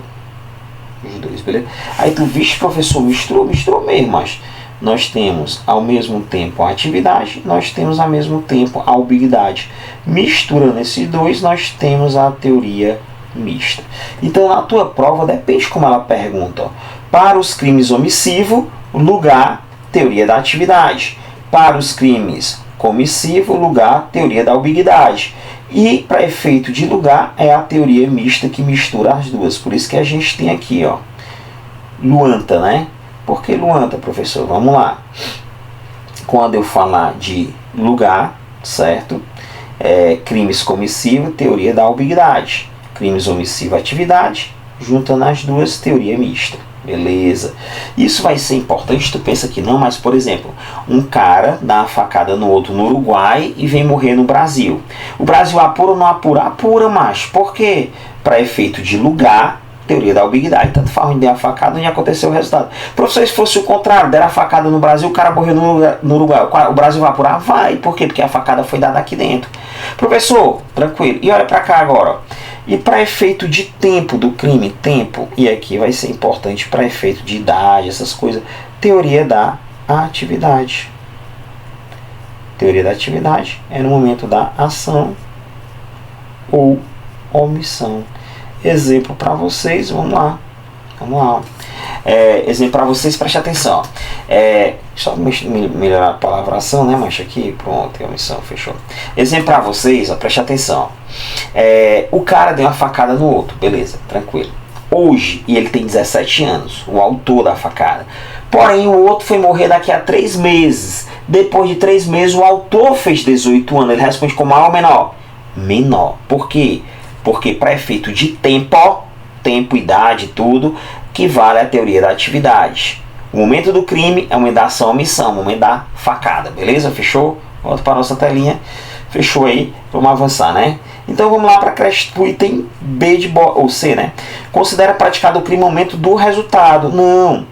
Os dois, beleza? Aí tu, vixe, professor, misturou mesmo, mas nós temos ao mesmo tempo a atividade, nós temos ao mesmo tempo a ubiquidade. Misturando esses dois, nós temos a teoria mista. Então, na tua prova, depende como ela pergunta. Ó. Para os crimes omissivos, lugar, teoria da atividade. Para os crimes comissivos, lugar, teoria da ubiquidade. E para efeito de lugar é a teoria mista que mistura as duas. Por isso que a gente tem aqui, ó, luanta, né? Por que luanta, professor? Vamos lá. Quando eu falar de lugar, certo? Crimes comissivos, teoria da ubiquidade. Crimes omissivos, atividade. Juntando as duas, teoria mista. Beleza. Isso vai ser importante, tu pensa que não, mas por exemplo, um cara dá uma facada no outro no Uruguai e vem morrer no Brasil. O Brasil apura ou não apura? Apura, macho. Por quê? Para efeito de lugar, teoria da ubiquidade. Tanto faz onde der a facada, onde aconteceu o resultado. Professor, se fosse o contrário, der a facada no Brasil, o cara morreu no Uruguai. O Brasil vai apurar? Vai. Por quê? Porque a facada foi dada aqui dentro. Professor, tranquilo. E olha para cá agora, ó. E para efeito de tempo do crime, tempo, e aqui vai ser importante para efeito de idade, essas coisas, teoria da atividade. Teoria da atividade é no momento da ação ou omissão. Exemplo para vocês, vamos lá. Vamos lá. Exemplo para vocês, preste atenção. Só melhorar a palavração, né, mancha aqui. Pronto, a missão fechou. Exemplo para vocês, ó, preste atenção. O cara deu uma facada no outro, beleza, tranquilo. Hoje, e ele tem 17 anos, o autor da facada. Porém, o outro foi morrer daqui a 3 meses. Depois de 3 meses, o autor fez 18 anos. Ele responde com maior ou menor? Menor. Por quê? Porque para efeito de tempo, idade, tudo, que vale a teoria da atividade. O momento do crime é o momento da ação ou omissão, o momento da facada, beleza? Fechou? Volta para a nossa telinha. Fechou aí? Vamos avançar, né? Então vamos lá para o item B ou C, né? Considera praticado o crime no momento do resultado. Não.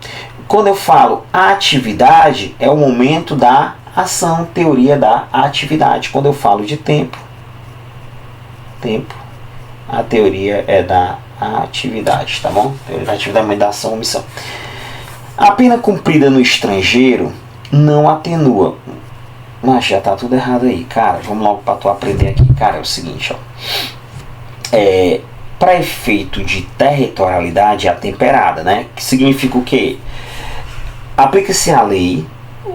Quando eu falo atividade, é o momento da ação, teoria da atividade. Quando eu falo de tempo, a teoria é da atividade, tá bom? Teoria da atividade é o momento da ação ou omissão. A pena cumprida no estrangeiro não atenua. Mas já tá tudo errado aí, cara. Vamos logo para tu aprender aqui. Cara, é o seguinte, ó. Para efeito de territorialidade é atemperada, né? Que significa o quê? Aplica-se a lei,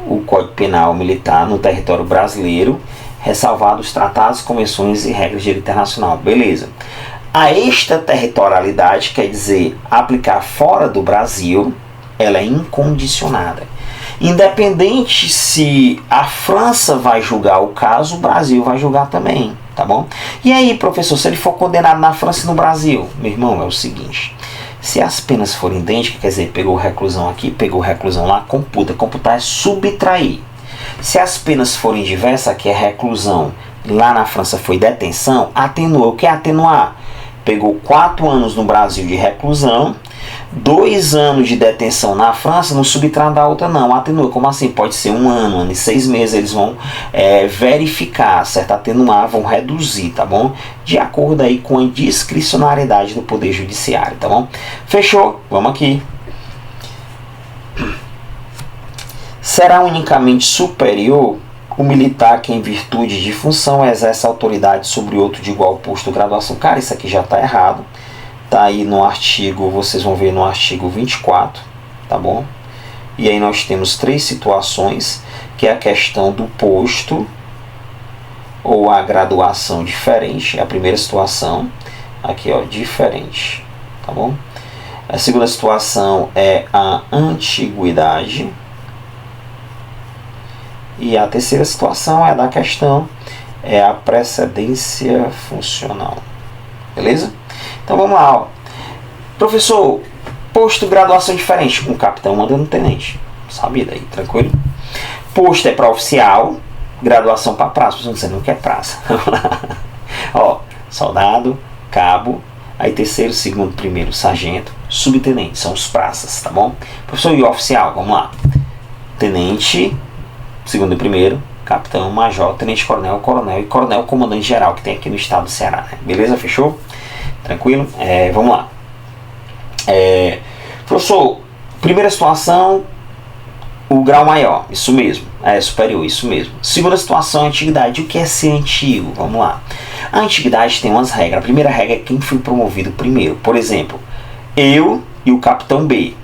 o Código Penal Militar no território brasileiro, ressalvados tratados, convenções e regras de direito internacional. Beleza. A extraterritorialidade quer dizer aplicar fora do Brasil, ela é incondicionada. Independente se a França vai julgar o caso, o Brasil vai julgar também, tá bom? E aí, professor, se ele for condenado na França e no Brasil? Meu irmão, é o seguinte, se as penas forem idênticas, quer dizer, pegou reclusão aqui, pegou reclusão lá, computa. Computar é subtrair. Se as penas forem diversas, aqui é reclusão, lá na França foi detenção, atenua. O que é atenuar? Pegou 4 anos no Brasil de reclusão, 2 anos de detenção na França, não subtrai da outra não, atenua. Como assim? Pode ser 1 ano e 6 meses, eles vão verificar, certo? Atenuar, vão reduzir, tá bom? De acordo aí com a discricionariedade do Poder Judiciário, tá bom? Fechou? Vamos aqui. Será unicamente superior o militar que, em virtude de função, exerce autoridade sobre outro de igual posto ou graduação. Cara, isso aqui já está errado. Tá aí no artigo, vocês vão ver no artigo 24, tá bom? E aí nós temos 3 situações, que é a questão do posto ou a graduação diferente. A primeira situação, aqui ó, diferente, tá bom? A segunda situação é a antiguidade. E a terceira situação é a da questão, é a precedência funcional. Beleza? Então vamos lá, ó. Professor, posto graduação diferente. Um capitão manda no tenente. Sabia daí, tranquilo? Posto é para oficial, graduação para praça. Você não quer praça. Ó, soldado, cabo, aí terceiro, segundo, primeiro, sargento, subtenente. São os praças, tá bom? Professor, e o oficial? Vamos lá. Tenente, segundo e primeiro, capitão, major, tenente coronel, coronel e coronel comandante geral que tem aqui no estado do Ceará, né? Beleza? Fechou? Tranquilo? Vamos lá. Professor, primeira situação, o grau maior, isso mesmo. Superior, isso mesmo. Segunda situação, antiguidade. O que é ser antigo? Vamos lá. A antiguidade tem umas regras. A primeira regra é quem foi promovido primeiro. Por exemplo, eu e o capitão B,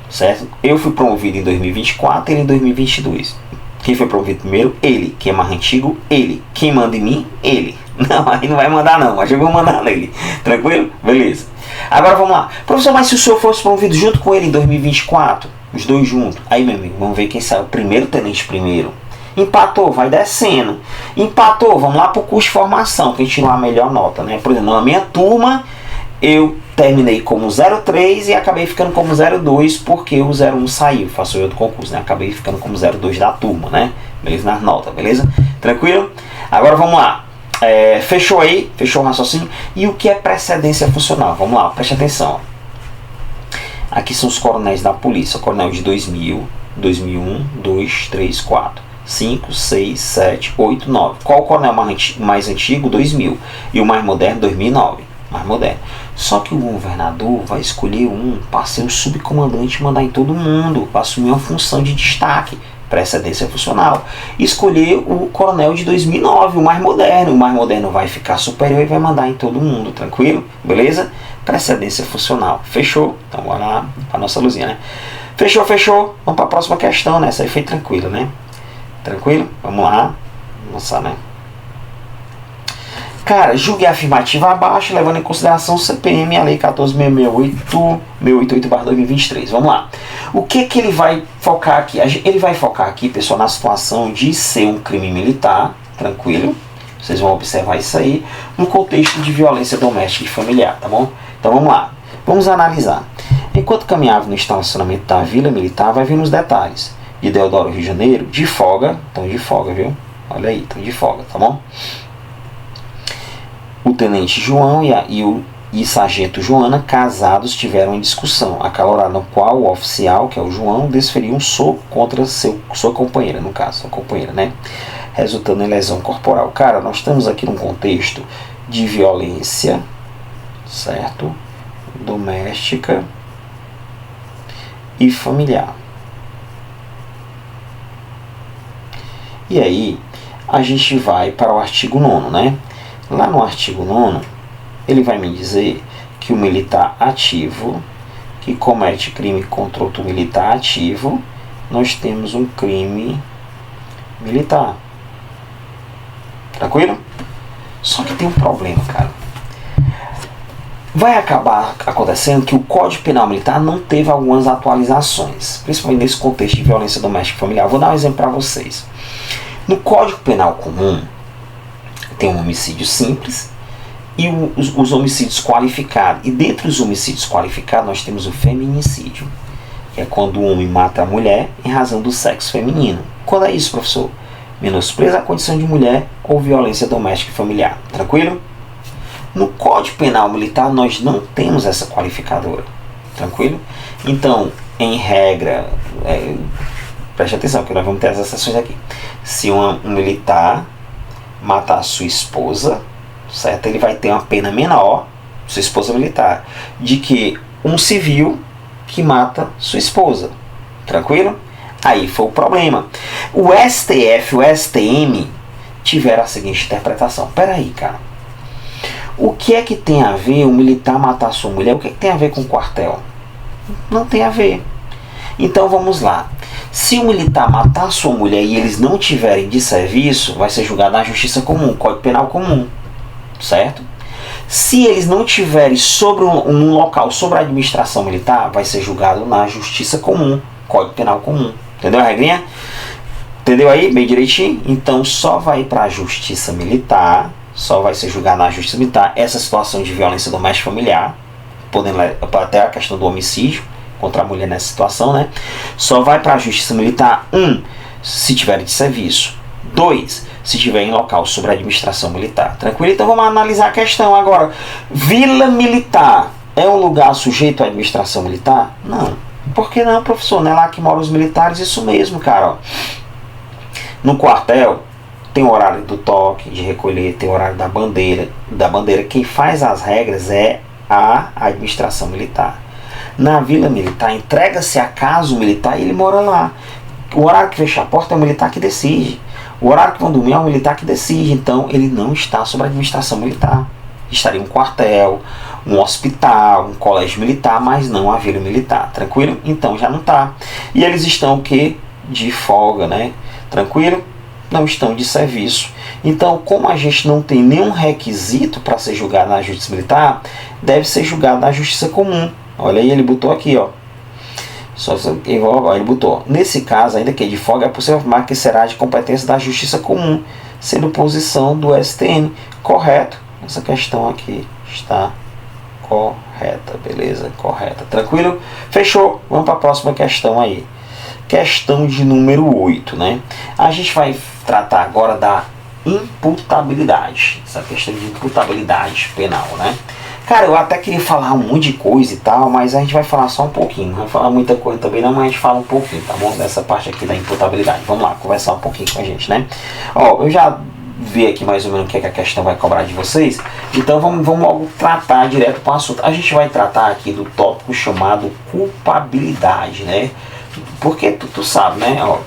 certo? Eu fui promovido em 2024, ele em 2022. Quem foi promovido primeiro? Ele. Quem é mais antigo? Ele. Quem manda em mim? Ele. Não, aí não vai mandar não, mas eu vou mandar nele. Tranquilo? Beleza. Agora vamos lá. Professor, mas se o senhor fosse promovido junto com ele em 2024, os dois juntos, aí meu amigo, vamos ver quem saiu primeiro, tenente primeiro. Empatou, vai descendo. Empatou, vamos lá pro curso de formação, que a gente tirou a melhor nota, né? Por exemplo, na minha turma, eu terminei como 03 e acabei ficando como 02 porque o 01 saiu, faço eu do concurso, né? Acabei ficando como 02 da turma, né? Beleza? Nas notas, beleza? Tranquilo? Agora vamos lá. Fechou aí? Fechou o raciocínio? E o que é precedência funcional? Vamos lá, preste atenção. Aqui são os coronéis da polícia. Coronel de 2000, 2001, 2, 3, 4, 5, 6, 7, 8, 9. Qual o coronel mais antigo? 2000. E o mais moderno? 2009. Mais moderno. Só que o governador vai escolher um para ser o subcomandante e mandar em todo mundo, para assumir uma função de destaque. precedência funcional. Escolher o coronel de 2009, o mais moderno. O mais moderno vai ficar superior e vai mandar em todo mundo, tranquilo? Beleza? Precedência funcional. Fechou? Então bora lá para nossa luzinha, né? Fechou, fechou. Vamos para a próxima questão, né? Essa aí foi tranquila, né? Tranquilo? Vamos lá. Nossa, né? Cara, julgue a afirmativa abaixo, levando em consideração o CPM, a Lei 14.688/2023. Vamos lá. O que ele vai focar aqui? Ele vai focar aqui, pessoal, na situação de ser um crime militar, tranquilo? Vocês vão observar isso aí, no contexto de violência doméstica e familiar, tá bom? Então vamos lá. Vamos analisar. Enquanto caminhava no estacionamento da Vila Militar, vai vir nos detalhes. De Deodoro, Rio de Janeiro, de folga. Então de folga, viu? Olha aí, estão de folga, tá bom? O tenente João e sargento Joana, casados, tiveram uma discussão acalorada, no qual o oficial, que é o João, desferiu um soco contra sua companheira, no caso, sua companheira, né? Resultando em lesão corporal. Cara, nós estamos aqui num contexto de violência, certo? Doméstica e familiar. E aí, a gente vai para o artigo 9º, né? Lá no artigo 9º, ele vai me dizer que o militar ativo que comete crime contra outro militar ativo, nós temos um crime militar. Tranquilo? Só que tem um problema, cara. Vai acabar acontecendo que o Código Penal Militar não teve algumas atualizações, principalmente nesse contexto de violência doméstica e familiar. Vou dar um exemplo para vocês. No Código Penal Comum, tem um homicídio simples e os homicídios qualificados. E dentre os homicídios qualificados nós temos o feminicídio, que é quando o homem mata a mulher em razão do sexo feminino. Quando é isso, professor? Menospreza a condição de mulher ou violência doméstica e familiar. Tranquilo? No Código Penal Militar nós não temos essa qualificadora. Tranquilo? Então, em regra, preste atenção que nós vamos ter as exceções aqui. Se um militar matar sua esposa, certo? Ele vai ter uma pena menor, sua esposa militar, de que um civil que mata sua esposa. Tranquilo? Aí foi o problema. O STF, o STM tiveram a seguinte interpretação. Peraí, cara. O que é que tem a ver o militar matar sua mulher? O que é que tem a ver com o quartel? Não tem a ver. Então vamos lá. Se o militar matar sua mulher e eles não tiverem de serviço, vai ser julgado na Justiça Comum, Código Penal Comum, certo? Se eles não tiverem sobre um local sobre a administração militar, vai ser julgado na Justiça Comum, Código Penal Comum. Entendeu a regrinha? Entendeu aí? Bem direitinho? Então só vai para a Justiça Militar, só vai ser julgado na Justiça Militar essa situação de violência doméstica familiar, podendo até a questão do homicídio contra a mulher nessa situação, né? Só vai para a Justiça Militar, se tiver de serviço. 2, se tiver em local sobre a administração militar. Tranquilo? Então vamos analisar a questão agora. Vila Militar é um lugar sujeito à administração militar? Não. Por que não, professor? Não é lá que moram os militares? Isso mesmo, cara. Ó. No quartel tem o horário do toque, de recolher, tem o horário da bandeira. Quem faz as regras é a administração militar. Na Vila Militar, entrega-se a casa o militar e ele mora lá. O horário que fecha a porta é o militar que decide. O horário que vão dormir é o militar que decide. Então, ele não está sob a administração militar. Estaria um quartel, um hospital, um colégio militar, mas não a Vila Militar. Tranquilo? Então, já não está. E eles estão o quê? De folga, né? Tranquilo? Não estão de serviço. Então, como a gente não tem nenhum requisito para ser julgado na Justiça Militar, deve ser julgado na Justiça Comum. Olha aí, ele botou aqui, ó. Ele botou. Nesse caso, ainda que é de folga, é possível afirmar que será de competência da Justiça Comum, sendo posição do STM. Correto. Essa questão aqui está correta, beleza? Correta. Tranquilo? Fechou? Vamos para a próxima questão aí. Questão de número 8, né? A gente vai tratar agora da imputabilidade. Essa questão de imputabilidade penal, né? Cara, eu até queria falar um monte de coisa e tal, mas a gente vai falar só um pouquinho. Não vai falar muita coisa também não, mas a gente fala um pouquinho, tá bom? Dessa parte aqui da imputabilidade. Vamos lá, conversar um pouquinho com a gente, né? Ó, eu já vi aqui mais ou menos o que, é que a questão vai cobrar de vocês. Então vamos logo tratar direto para o assunto. A gente vai tratar aqui do tópico chamado culpabilidade, né? Porque tu sabe, né? Ó,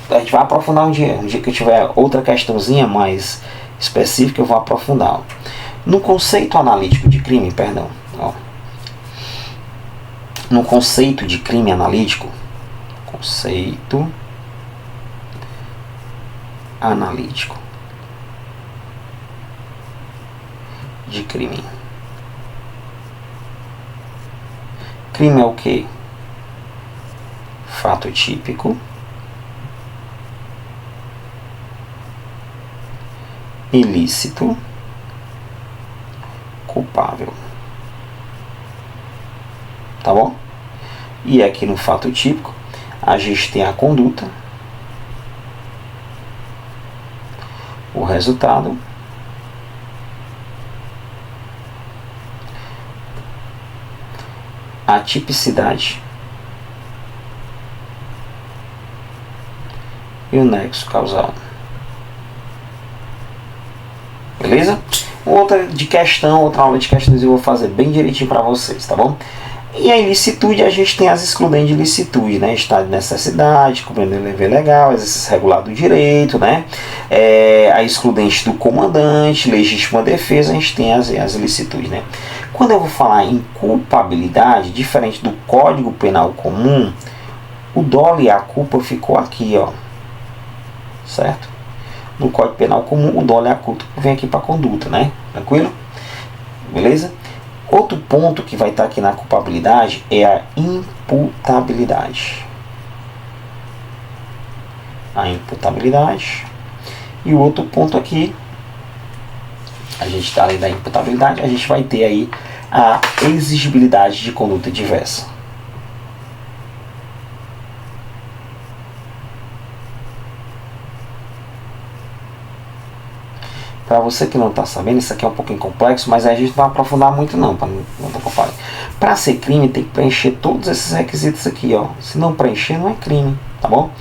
A gente vai aprofundar um dia que eu tiver outra questãozinha mais específica, eu vou aprofundar. No conceito analítico de crime, perdão, ó. No conceito de crime analítico, conceito analítico de crime. Crime é o que? Fato típico, ilícito, culpável. Tá bom? E aqui no fato típico, a gente tem a conduta, o resultado, a tipicidade e o nexo causal. Beleza? Outra aula de questões eu vou fazer bem direitinho para vocês, tá bom? E a ilicitude, a gente tem as excludentes de ilicitude, né? Estado de necessidade, cumprimento do dever legal, exercício regular do direito, né? A excludente do comandante, legítima defesa, a gente tem as ilicitudes, né? Quando eu vou falar em culpabilidade, diferente do Código Penal comum, o dolo e a culpa ficou aqui, ó. Certo? No Código Penal comum, o dolo e a culpa vem aqui para conduta, né? Tranquilo? Beleza? Outro ponto que vai estar aqui na culpabilidade é a imputabilidade. A imputabilidade. E o outro ponto aqui, a gente está além da imputabilidade, a gente vai ter aí a exigibilidade de conduta diversa. Para você que não está sabendo, isso aqui é um pouquinho complexo, mas a gente não vai aprofundar muito não, para ser crime tem que preencher todos esses requisitos aqui, ó. Se não preencher, não é crime, tá bom?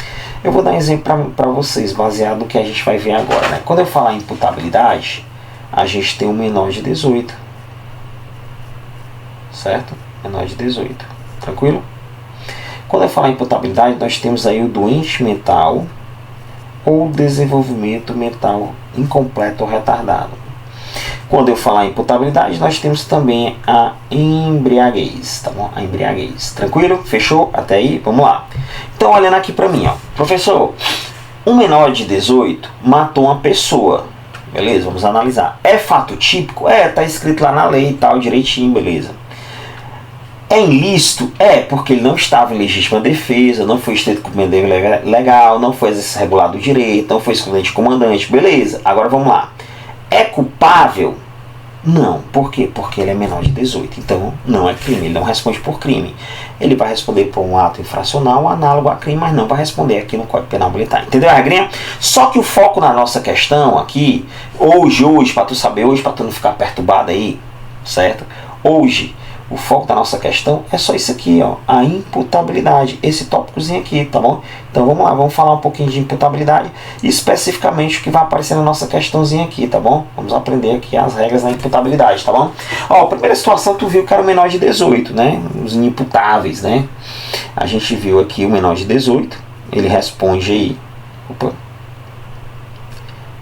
Eu vou dar um exemplo para vocês, baseado no que a gente vai ver agora, né? Quando eu falar em imputabilidade, a gente tem um menor de 18, certo? Menor de 18, tranquilo? Quando eu falar em imputabilidade, nós temos aí o doente mental ou desenvolvimento mental incompleto ou retardado. Quando eu falar em imputabilidade, nós temos também a embriaguez, tá bom? A embriaguez, tranquilo? Fechou? Até aí? Vamos lá. Então, olhando aqui para mim, ó. Professor, um menor de 18 matou uma pessoa, beleza? Vamos analisar. É fato típico? Tá escrito lá na lei e tal, direitinho, beleza. É ilícito? Porque ele não estava em legítima defesa, não foi estrito cumprimento do dever legal, não foi exercício regular do direito, não foi excludente de comandante, beleza. Agora vamos lá. É culpável? Não. Por quê? Porque ele é menor de 18. Então não é crime, ele não responde por crime. Ele vai responder por um ato infracional análogo a crime, mas não vai responder aqui no Código Penal Militar. Entendeu a regrinha? Só que o foco na nossa questão aqui, hoje, para tu saber hoje, para tu não ficar perturbado aí, certo? Hoje, o foco da nossa questão é só isso aqui, ó, a imputabilidade, esse tópicozinho aqui, tá bom? Então vamos lá, vamos falar um pouquinho de imputabilidade, especificamente o que vai aparecer na nossa questãozinha aqui, tá bom? Vamos aprender aqui as regras da imputabilidade, tá bom? Ó, a primeira situação tu viu que era o menor de 18, né? Os inimputáveis, né? A gente viu aqui o menor de 18, ele responde aí,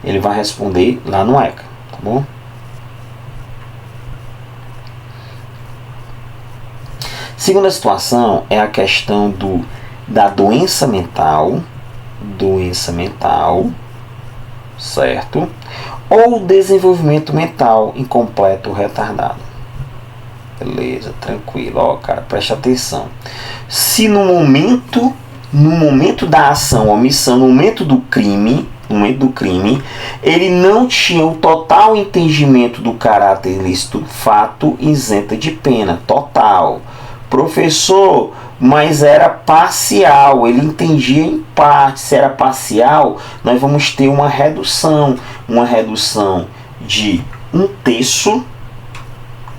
ele vai responder lá no ECA, tá bom? Segunda situação é a questão da doença mental, certo? Ou desenvolvimento mental incompleto ou retardado. Beleza, tranquilo, ó, cara, preste atenção. Se no momento da ação, omissão, no momento do crime, ele não tinha o total entendimento do caráter ilícito, fato isenta de pena, total. Professor, mas era parcial, ele entendia em parte. Se era parcial, nós vamos ter uma redução de 1/3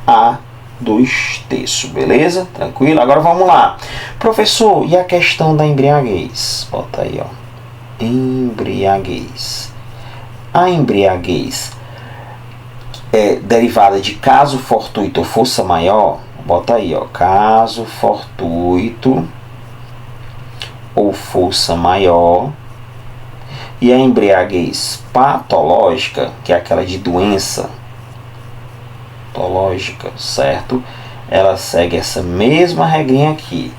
a 2/3, beleza? Tranquilo? Agora vamos lá. Professor, e a questão da embriaguez? Bota aí, ó. Embriaguez. A embriaguez é derivada de caso fortuito ou força maior. Bota aí, ó, caso fortuito ou força maior, E a embriaguez patológica, que é aquela de doença patológica, certo? Ela segue essa mesma regrinha aqui.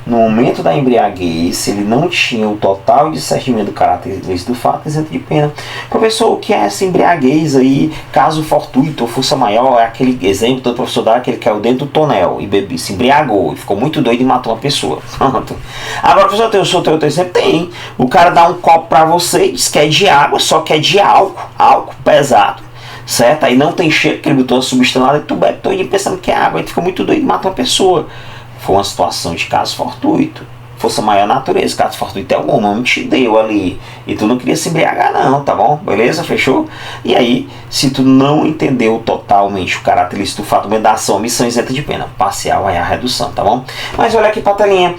No momento da embriaguez, se ele não tinha o total discernimento do caráter ilícito do fato, isento de pena. Professor, o que é essa embriaguez aí? Caso fortuito ou força maior, é aquele exemplo do professor dá, aquele que caiu dentro do tonel e bebê, se embriagou, e ficou muito doido e matou uma pessoa. Pronto. Agora, professor, tem outro exemplo? Tem. O cara dá um copo pra você e diz que é de água, só que é de álcool pesado. Certo? Aí não tem cheiro, que ele botou uma substância lá e tu bebe todo dia pensando que é água, aí tu fica muito doido e mata uma pessoa. Foi uma situação de caso fortuito. Força maior natureza, caso fortuito é algum nome te deu ali. E tu não queria se embriagar não, tá bom? Beleza? Fechou? E aí, se tu não entendeu totalmente o caráter ilícito do fato da ação, omissão isenta de pena. Parcial aí a redução, tá bom? Mas olha aqui pra telinha.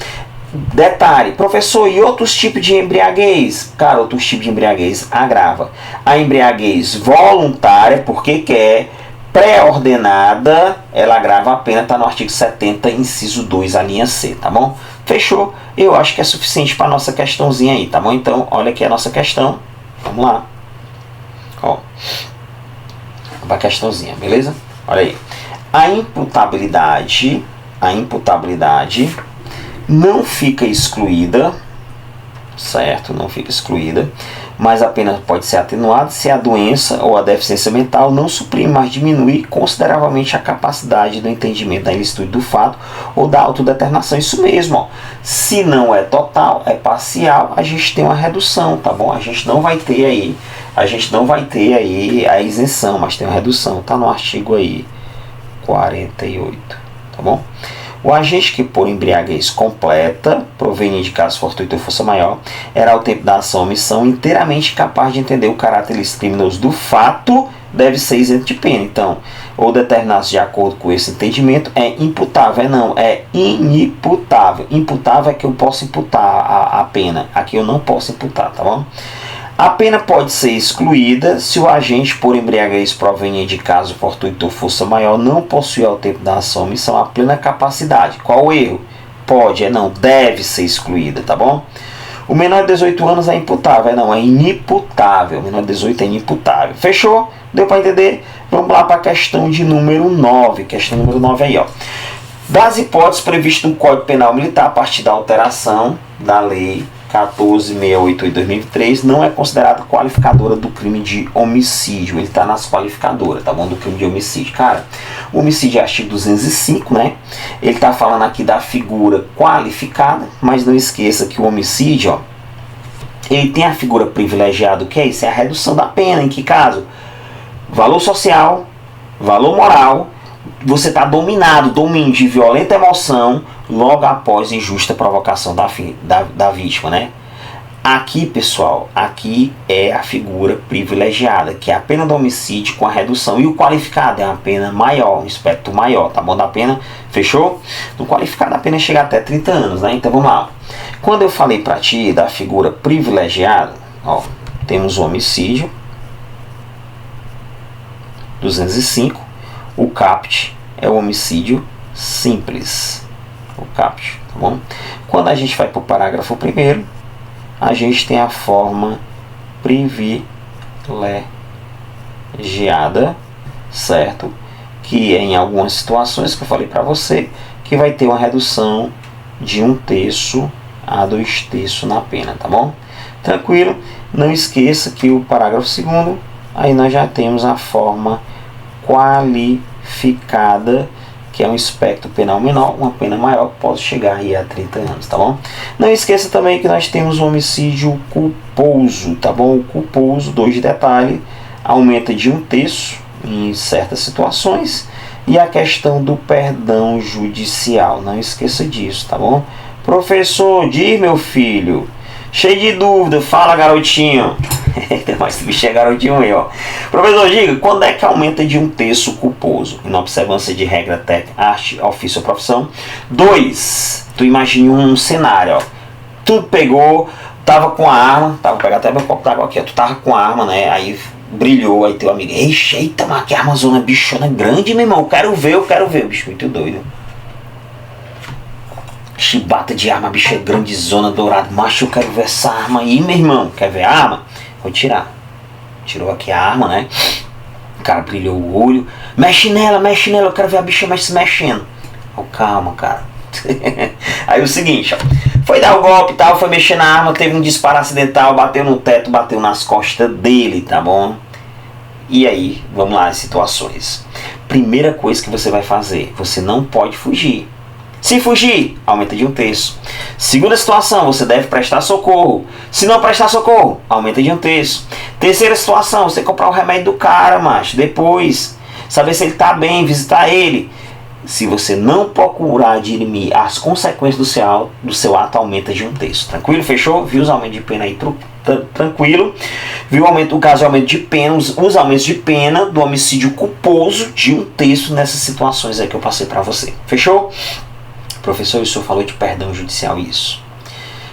Detalhe, professor, e outros tipos de embriaguez? Cara, outros tipos de embriaguez agrava. A embriaguez voluntária, porque quer, pré-ordenada, ela agrava a pena, tá no artigo 70, inciso 2, a linha C, tá bom? Fechou? Eu acho que é suficiente para nossa questãozinha aí, tá bom? Então, olha aqui a nossa questão. Vamos lá. Ó. Para a questãozinha, beleza? Olha aí. A imputabilidade não fica excluída, certo? Não fica excluída, mas a pena pode ser atenuada se a doença ou a deficiência mental não suprime, mas diminui consideravelmente a capacidade do entendimento da ilicitude do fato ou da autodeterminação. Isso mesmo, ó. Se não é total, é parcial, a gente tem uma redução, tá bom? A gente não vai ter aí a isenção, mas tem uma redução, tá no artigo aí 48, tá bom? O agente que por embriaguez completa, proveniente de caso fortuito ou força maior, era ao tempo da ação ou omissão inteiramente capaz de entender o caráter ilícito criminoso do fato, deve ser isento de pena. Então, ou determinados de acordo com esse entendimento, é imputável. É inimputável. Imputável é que eu posso imputar a pena. Aqui eu não posso imputar, tá bom? A pena pode ser excluída se o agente por embriaguez proveniente de caso fortuito ou força maior não possui ao tempo da ação ou omissão a plena capacidade. Qual o erro? Pode, não, deve ser excluída, tá bom? O menor de 18 anos é imputável, não, é inimputável. O menor de 18 é inimputável. Fechou? Deu para entender? Vamos lá para a questão de número 9. Questão número 9 aí, ó. Das hipóteses previstas no Código Penal Militar a partir da alteração da lei 14.688 de 2003, não é considerada qualificadora do crime de homicídio. Ele está nas qualificadoras, tá bom? Do crime de homicídio. Cara, o homicídio é artigo 205, né? Ele está falando aqui da figura qualificada, mas não esqueça que o homicídio, ó, ele tem a figura privilegiada, que é isso? É a redução da pena. Em que caso? Valor social, valor moral, você está domínio de violenta emoção logo após injusta provocação da vítima, né? Aqui, pessoal, aqui é a figura privilegiada, que é a pena do homicídio com a redução. E o qualificado é uma pena maior, um espectro maior, tá bom? Da pena, fechou? No qualificado a pena chega até 30 anos, né? Então vamos lá. Quando eu falei para ti da figura privilegiada, ó, temos o homicídio, 205, o caput é o homicídio simples. O caput, tá bom? Quando a gente vai para o parágrafo primeiro, a gente tem a forma privilegiada, certo? Que é em algumas situações que eu falei para você, que vai ter uma redução de 1/3 a 2/3 na pena, tá bom? Tranquilo? Não esqueça que o parágrafo segundo, aí nós já temos a forma qualificada, que é um espectro penal menor, uma pena maior, pode chegar aí a 30 anos, tá bom? Não esqueça também que nós temos o homicídio culposo, tá bom? O culposo, 2 de detalhe, aumenta de 1/3 em certas situações, e a questão do perdão judicial, não esqueça disso, tá bom? Professor, diz meu filho, cheio de dúvida, fala garotinho. Mas esse bicho é garotinho aí, ó. Professor, diga, quando é que aumenta de 1/3 o culposo? Em observância de regra técnica, arte, ofício ou profissão. 2. Tu imagine um cenário, ó. Tu pegou, tava com a arma, vou pegar até meu copo d'água aqui, ó. Tu tava com a arma, né? Aí brilhou, aí teu amigo, eita, mas que armazona bichona grande, meu irmão. Eu quero ver, bicho, muito doido. Chibata de arma, bicho é grande, zona dourada. Macho, eu quero ver essa arma aí, meu irmão. Quer ver a arma? vou tirar. Tirou aqui a arma, né? O cara brilhou o olho. Mexe nela, eu quero ver a bicha se mexendo. Oh, calma, cara. Aí o seguinte, ó. Foi dar o golpe e tal, foi mexer na arma, teve um disparo acidental, bateu no teto, bateu nas costas dele, tá bom? E aí, vamos lá, as situações. Primeira coisa que você vai fazer, você não pode fugir. Se fugir, aumenta de 1/3. Segunda situação, você deve prestar socorro. Se não prestar socorro, aumenta de 1/3. Terceira situação, você comprar o remédio do cara, macho. Depois, saber se ele tá bem, visitar ele. Se você não procurar dirimir as consequências do seu ato, aumenta de 1/3. Tranquilo? Fechou? Viu os aumentos de pena aí? Tranquilo? Viu o caso de aumento de pena, os aumentos de pena do homicídio culposo de 1/3 nessas situações aí que eu passei pra você. Fechou? Professor, o senhor falou de perdão judicial, isso.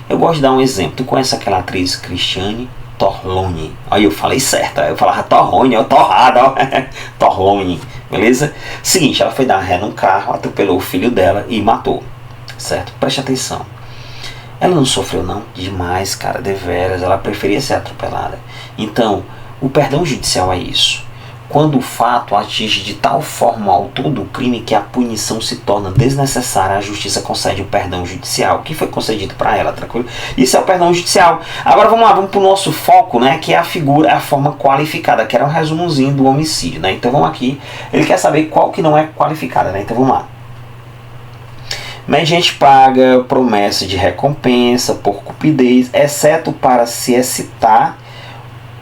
Eu gosto de dar um exemplo. Tu conhece aquela atriz Cristiane Torlone? Aí eu falei certo, eu falava Torrone, eu torrado, ó. Torlone, beleza? Seguinte, ela foi dar ré num carro, atropelou o filho dela e matou, certo? Preste atenção. Ela não sofreu não, demais, cara, deveras, ela preferia ser atropelada. Então, o perdão judicial é isso. Quando o fato atinge de tal forma o autor do crime que a punição se torna desnecessária, a justiça concede o perdão judicial, que foi concedido para ela, tranquilo? Isso é o perdão judicial. Agora vamos lá, vamos para o nosso foco, né, que é a figura, a forma qualificada, que era um resumozinho do homicídio, né? Então vamos aqui, ele quer saber qual que não é qualificada, né? Então vamos lá. Mediante paga, promessa de recompensa por cupidez, exceto para se excitar,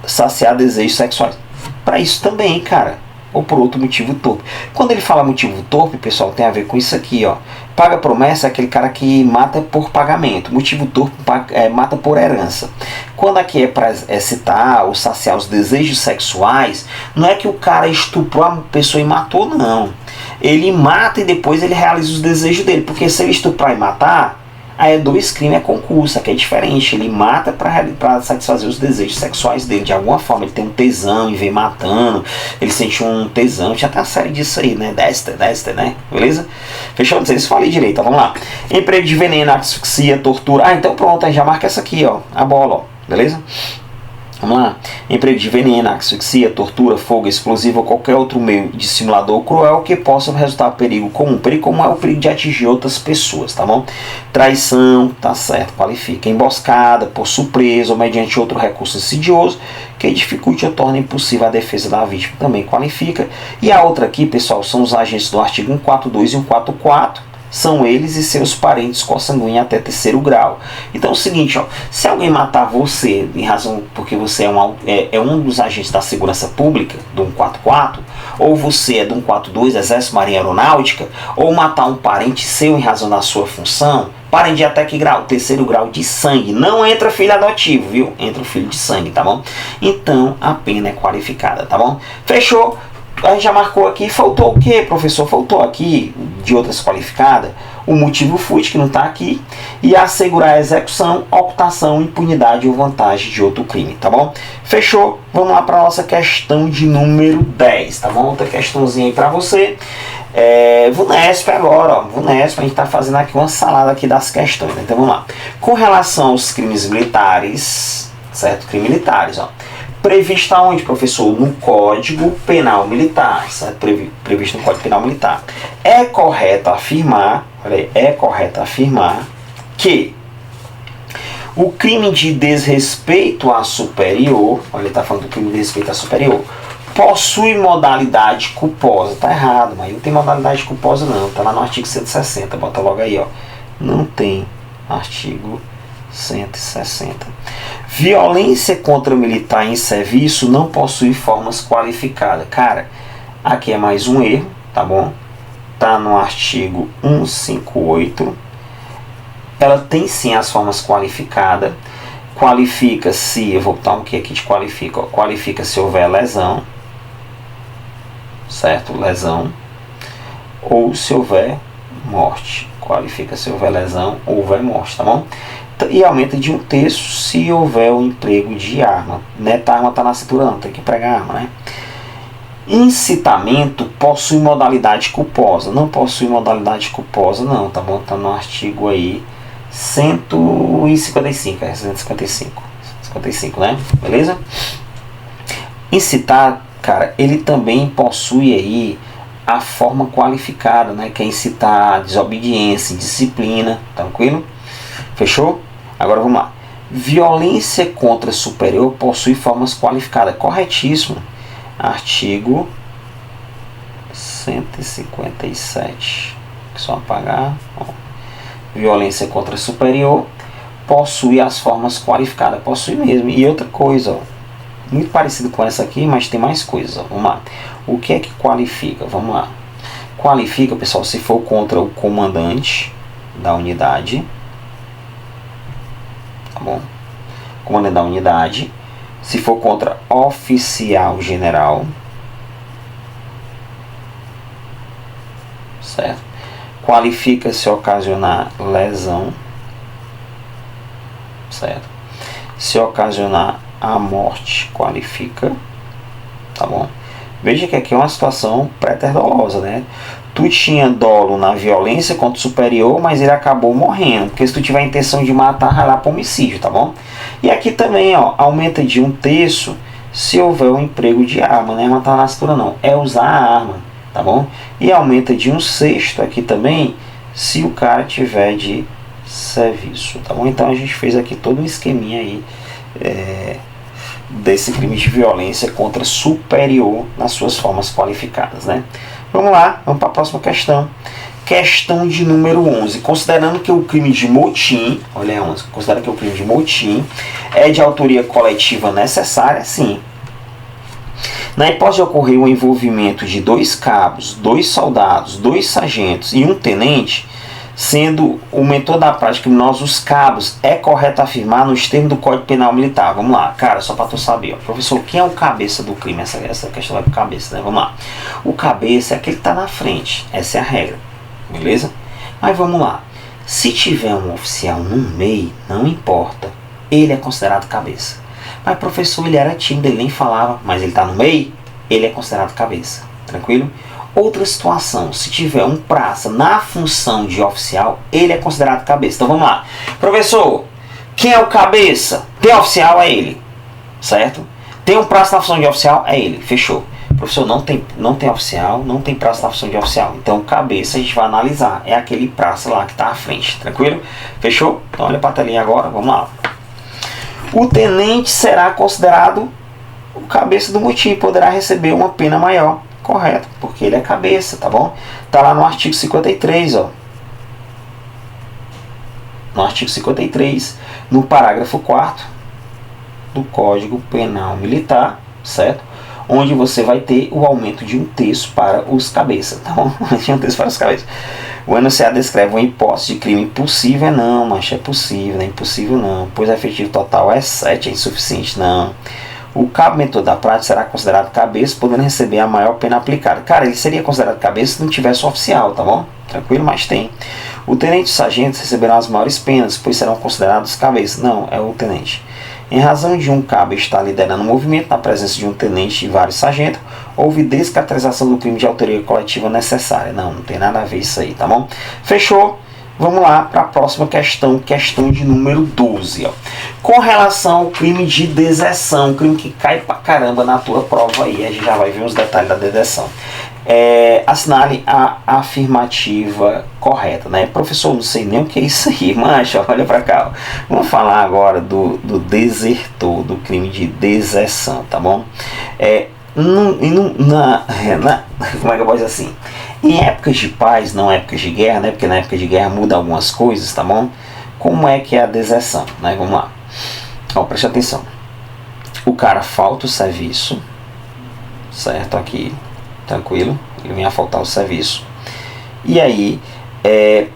saciar desejos sexuais. Para isso também, cara, ou por outro motivo torpe. Quando ele fala motivo torpe, pessoal, tem a ver com isso aqui, ó. Paga promessa é aquele cara que mata por pagamento. Motivo torpe mata por herança. Quando aqui é para excitar ou saciar os desejos sexuais, não é que o cara estuprou a pessoa e matou, não. Ele mata e depois ele realiza os desejos dele. Porque se ele estuprar e matar, aí é 2 crimes, é concurso, que é diferente. Ele mata para satisfazer os desejos sexuais dele. De alguma forma, ele tem um tesão em ver matando. Ele sente um tesão. Já tem uma série disso aí, né? Dexter, né? Beleza? Fechou? Não sei se falei direito. Então, vamos lá. Emprego de veneno, asfixia, tortura. Ah, então pronto. Aí já marca essa aqui, ó. A bola, ó. Beleza? Vamos lá. Emprego de veneno, asfixia, tortura, fogo, explosivo ou qualquer outro meio de simulador cruel que possa resultar perigo comum. Perigo comum é o perigo de atingir outras pessoas, tá bom? Traição, tá certo, qualifica. Emboscada, por surpresa ou mediante outro recurso insidioso que dificulte ou torne impossível a defesa da vítima, também qualifica. E a outra aqui, pessoal, são os agentes do artigo 142 e 144. São eles e seus parentes consanguíneos até 3º grau. Então é o seguinte, ó, se alguém matar você em razão porque você é um dos agentes da segurança pública do 144, ou você é do 142, Exército, Marinha, Aeronáutica, ou matar um parente seu em razão da sua função, parente de até que grau? 3º grau de sangue. Não entra filho adotivo, viu? Entra o filho de sangue, tá bom? Então a pena é qualificada, tá bom? Fechou? A gente já marcou aqui, faltou o que, professor? Faltou aqui, de outras qualificadas, o motivo fútil, que não está aqui, e assegurar a execução, ocultação, impunidade ou vantagem de outro crime, tá bom? Fechou? Vamos lá para a nossa questão de número 10, tá bom? Outra questãozinha aí para você. VUNESP agora, ó, VUNESP, a gente está fazendo aqui uma salada aqui das questões, né? Então vamos lá. Com relação aos crimes militares, certo? Crimes militares, ó. Previsto aonde, professor? No Código Penal Militar, certo? Previsto no Código Penal Militar. É correto afirmar, que o crime de desrespeito a superior, olha, ele está falando do crime de desrespeito a superior, possui modalidade culposa. Tá errado, mas não tem modalidade culposa não, tá lá no artigo 160, bota logo aí, ó. Não tem artigo 160. Violência contra militar em serviço não possui formas qualificadas. Cara, aqui é mais um erro, tá bom? Tá no artigo 158. Ela tem sim as formas qualificadas. Qualifica se, eu vou botar um que aqui de qualifica, ó. Qualifica se houver lesão, certo? Lesão. Ou se houver morte. Qualifica se houver lesão ou houver morte, tá bom? E aumenta de 1/3 se houver o emprego de arma. Neta, a arma está na cintura, não, tem que empregar a arma, né? Incitamento possui modalidade culposa. Não possui modalidade culposa, não, tá bom? Tá no artigo aí 155, 155. 55, né? Beleza? Incitar, cara, ele também possui aí a forma qualificada, né? Que é incitar desobediência, disciplina, tranquilo? Fechou? Agora vamos lá. Violência contra superior possui formas qualificadas. Corretíssimo. Artigo 157. Só apagar. Ó. Violência contra superior possui as formas qualificadas. Possui mesmo. E outra coisa, ó, muito parecido com essa aqui, mas tem mais coisa. Vamos lá. O que é que qualifica? Vamos lá. Qualifica, pessoal, se for contra o comandante da unidade. Tá bom? Comandante da unidade. Se for contra oficial general. Certo? Qualifica se ocasionar lesão. Certo? Se ocasionar a morte, qualifica. Tá bom? Veja que aqui é uma situação pré-dolosa, né? Tu tinha dolo na violência contra o superior, mas ele acabou morrendo. Porque se tu tiver a intenção de matar, vai lá para homicídio, tá bom? E aqui também, ó, aumenta de 1/3 se houver um emprego de arma, não é matar na cintura não, é usar a arma, tá bom? E aumenta de 1/6 aqui também se o cara tiver de serviço, tá bom? Então a gente fez aqui todo um esqueminha aí desse crime de violência contra superior nas suas formas qualificadas, né? Vamos lá, vamos para a próxima questão. Questão de número 11. Considerando que o crime de motim, olha 11, considerando que o crime de motim é de autoria coletiva necessária, sim. Na hipótese de ocorrer o envolvimento de 2 cabos, 2 soldados, 2 sargentos e um tenente, sendo o mentor da prática criminosa os cabos, é correto afirmar nos termos do Código Penal Militar. Vamos lá, cara, só para tu saber, ó. Professor, quem é o cabeça do crime? Essa questão vai pro cabeça, né? Vamos lá. O cabeça é aquele que está na frente, essa é a regra, beleza? Mas vamos lá. Se tiver um oficial no meio, não importa, ele é considerado cabeça. Mas professor, ele era tímido, ele nem falava, mas ele está no meio, ele é considerado cabeça, tranquilo? Outra situação, se tiver um praça na função de oficial, ele é considerado cabeça. Então vamos lá. Professor, quem é o cabeça? Tem oficial, é ele. Certo? Tem um praça na função de oficial, é ele. Fechou. Professor, não tem oficial, não tem praça na função de oficial. Então cabeça a gente vai analisar. É aquele praça lá que está à frente. Tranquilo? Fechou? Então olha para a telinha agora. Vamos lá. O tenente será considerado o cabeça do motim. Poderá receber uma pena maior. Correto, porque ele é cabeça, tá bom? Tá lá no artigo 53, ó. No artigo 53, no parágrafo 4º do Código Penal Militar, certo? Onde você vai ter o aumento de 1/3 para os cabeças, tá bom? De 1/3 para os cabeças. O enunciado descreve uma hipótese de crime possível, não, mas é possível, não é impossível não, pois o efetivo total é 7, é insuficiente, não. O cabo mentor da prática será considerado cabeça, podendo receber a maior pena aplicada. Cara, ele seria considerado cabeça se não tivesse oficial, tá bom? Tranquilo, mas tem. O tenente e os sargentos receberão as maiores penas, pois serão considerados cabeças. Não, é o tenente. Em razão de um cabo estar liderando o movimento, na presença de um tenente e vários sargentos, houve descaracterização do crime de autoria coletiva necessária. Não tem nada a ver isso aí, tá bom? Fechou? Vamos lá para a próxima questão, questão de número 12. Ó. Com relação ao crime de deserção, crime que cai pra caramba na tua prova aí, a gente já vai ver os detalhes da deserção. Assinale a afirmativa correta, né? Professor, não sei nem o que é isso aí, mancha, olha pra cá. Ó. Vamos falar agora do desertor, do crime de deserção, tá bom? Como é que eu posso dizer assim? Em épocas de paz, não épocas de guerra, né? Porque na época de guerra muda algumas coisas, tá bom? Como é que é a deserção, né? Vamos lá. Ó, preste atenção. O cara falta o serviço, certo? Aqui, tranquilo. Ele vem a faltar o serviço. E aí,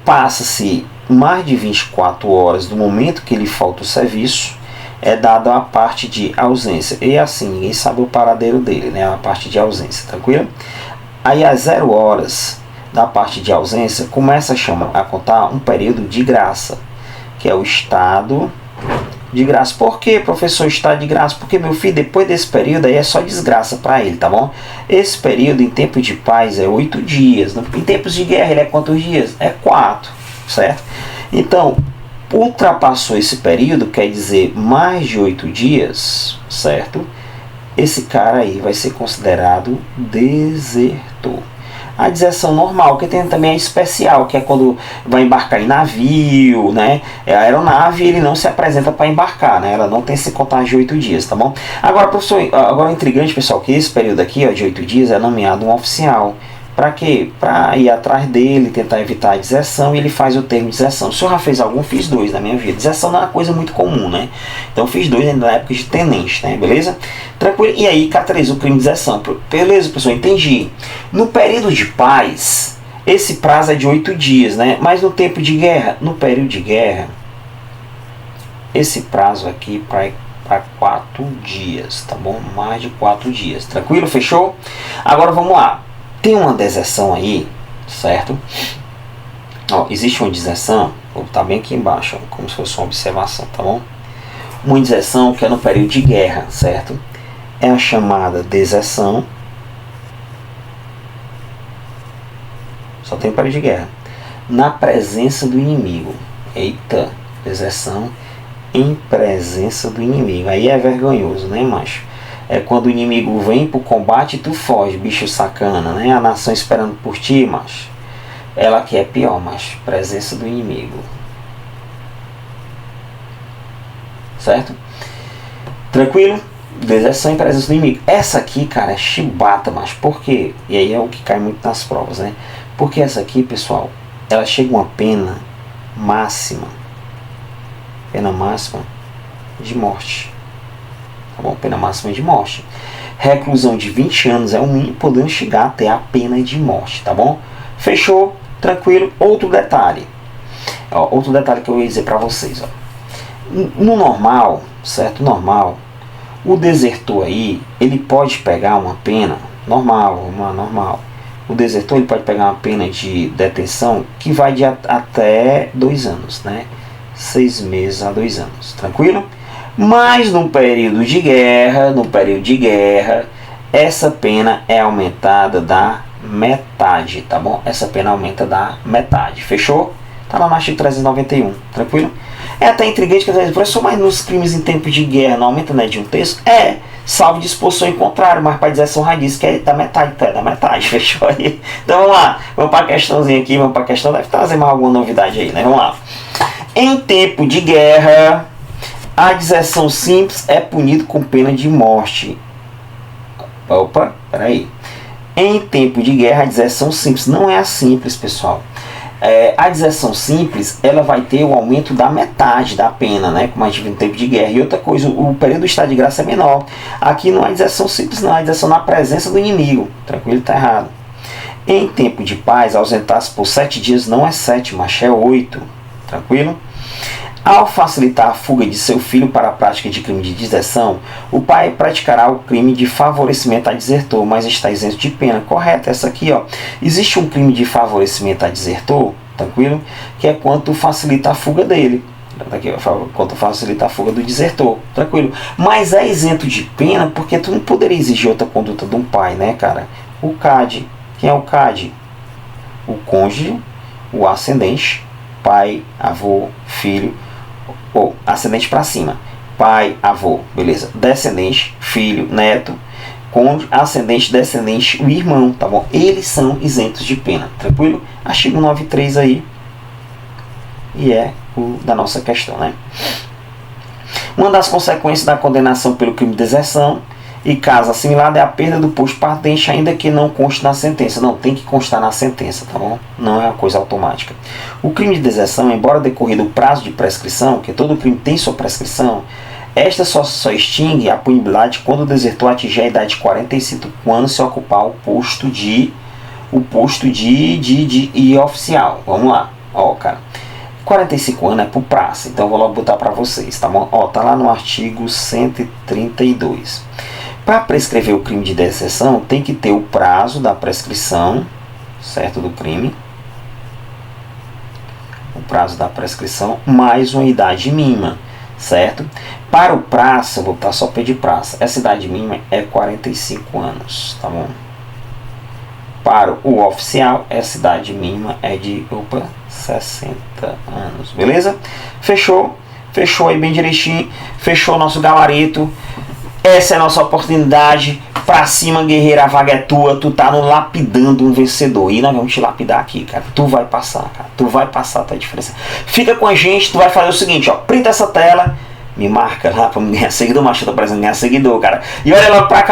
passa-se mais de 24 horas do momento que ele falta o serviço, é dada a parte de ausência. E assim, ninguém sabe o paradeiro dele, né? A parte de ausência, tranquilo? Aí às 0 horas da parte de ausência começa a contar um período de graça, que é o estado de graça. Por que, professor, estado de graça? Porque, meu filho, depois desse período aí é só desgraça para ele, tá bom? Esse período em tempo de paz é 8 dias. Em tempos de guerra ele é quantos dias? É 4, certo? Então, Ultrapassou esse período, quer dizer mais de 8 dias, certo? Esse cara aí vai ser considerado desertor. A deserção normal, que tem também a especial, que é quando vai embarcar em navio, né? A aeronave, ele não se apresenta para embarcar, né? Ela não tem esse contágio de 8 dias, tá bom? Agora, professor, agora é intrigante, pessoal, que esse período aqui, ó, de 8 dias, é nomeado um oficial. Para quê? Para ir atrás dele, tentar evitar a deserção, e ele faz o termo deserção. O senhor já fez algum? Fiz 2 na minha vida. Deserção não é uma coisa muito comum, né? Então fiz 2 ainda na época de tenente, né? Beleza? Tranquilo? E aí caracteriza o crime de deserção. Beleza, pessoal? Entendi. No período de paz, esse prazo é de 8 dias, né? Mas no tempo de guerra, no período de guerra, esse prazo aqui para 4 dias, tá bom? Mais de 4 dias. Tranquilo? Fechou? Agora vamos lá. Tem uma deserção aí, certo? Ó, existe uma deserção, vou botar bem aqui embaixo, ó, como se fosse uma observação, tá bom? Uma deserção que é no período de guerra, certo? É a chamada deserção. Só tem período de guerra. Na presença do inimigo. Eita, deserção em presença do inimigo. Aí é vergonhoso, né, macho? É quando o inimigo vem pro combate e tu foge, bicho sacana, né? A nação esperando por ti, macho. Ela que é pior, macho. Presença do inimigo. Certo? Tranquilo? Deserção em presença do inimigo. Essa aqui, cara, é chibata, macho. Por quê? E aí é o que cai muito nas provas, né? Porque essa aqui, pessoal, ela chega a uma pena máxima. Pena máxima de morte. Tá bom? Pena máxima de morte. Reclusão de 20 anos é o mínimo, podendo chegar até a pena de morte, tá bom? Fechou? Tranquilo? Outro detalhe. Ó, outro detalhe que eu ia dizer pra vocês. Ó. No normal, certo? Normal, o desertor aí, ele pode pegar uma pena normal. O desertor ele pode pegar uma pena de detenção que vai de até 2 anos, né? 6 meses a 2 anos. Tranquilo? Mas no período de guerra, essa pena é aumentada da metade, tá bom? Essa pena aumenta da metade, fechou? Tá lá no artigo 391, tranquilo? É até intrigante que dizer, professor, mas nos crimes em tempo de guerra não aumenta, né, de 1/3? É, salvo disposição em contrário, mas para deserção radiz que é da metade, tá? É da metade, fechou aí? Então vamos lá, vamos para a questãozinha aqui, deve trazer mais alguma novidade aí, né? Vamos lá. Em tempo de guerra, a deserção simples é punido com pena de morte. Opa, peraí. Em tempo de guerra, a deserção simples não é a simples, pessoal. A deserção simples, ela vai ter o aumento da metade da pena, né? Como a gente viu no tempo de guerra. E outra coisa, o período do estado de graça é menor. Aqui não é deserção simples, não. É deserção na presença do inimigo. Tranquilo? Tá errado. Em tempo de paz, ausentar-se por 7 dias não é 7, mas é 8. Tranquilo? Ao facilitar a fuga de seu filho para a prática de crime de deserção, o pai praticará o crime de favorecimento a desertor, mas está isento de pena. Correto, essa aqui, ó. Existe um crime de favorecimento a desertor, tranquilo? Que é quando facilita a fuga dele. Aqui, ó, quando facilita a fuga do desertor, tranquilo? Mas é isento de pena porque tu não poderia exigir outra conduta de um pai, né, cara? O CAD. Quem é o CAD? O cônjuge, o ascendente, pai, avô, filho, ou ascendente para cima, pai, avô, beleza, descendente, filho, neto, cônjuge, ascendente, descendente, o irmão, tá bom? Eles são isentos de pena, tranquilo? Artigo 93 aí, e é o da nossa questão, né? Uma das consequências da condenação pelo crime de deserção e caso assimilado é a perda do posto patente, ainda que não conste na sentença. Não, tem que constar na sentença, tá bom? Não é uma coisa automática. O crime de deserção, embora decorrido o prazo de prescrição, que todo crime tem sua prescrição, esta só extingue a punibilidade quando o desertor atingir a idade de 45 anos se ocupar o posto de oficial. Vamos lá. Ó, cara. 45 anos é pro praça, então eu vou logo botar para vocês, tá bom? Ó, tá lá no artigo 132. Para prescrever o crime de deserção, tem que ter o prazo da prescrição, certo, do crime. O prazo da prescrição, mais uma idade mínima, certo? Para o praça, vou botar só P de praça, essa idade mínima é 45 anos, tá bom? para o oficial, essa idade mínima é de 60 anos, beleza? Fechou? Fechou aí bem direitinho, fechou o nosso gabarito. Essa é a nossa oportunidade. Pra cima, guerreira, a vaga é tua. Tu tá no lapidando um vencedor. E nós vamos te lapidar aqui, cara. Tu vai passar, cara. Tu vai passar, tá a diferença. Fica com a gente, tu vai fazer o seguinte, ó. Printa essa tela, me marca lá pra me ganhar seguidor, mas eu tô precisando ganhar seguidor, cara. E olha logo pra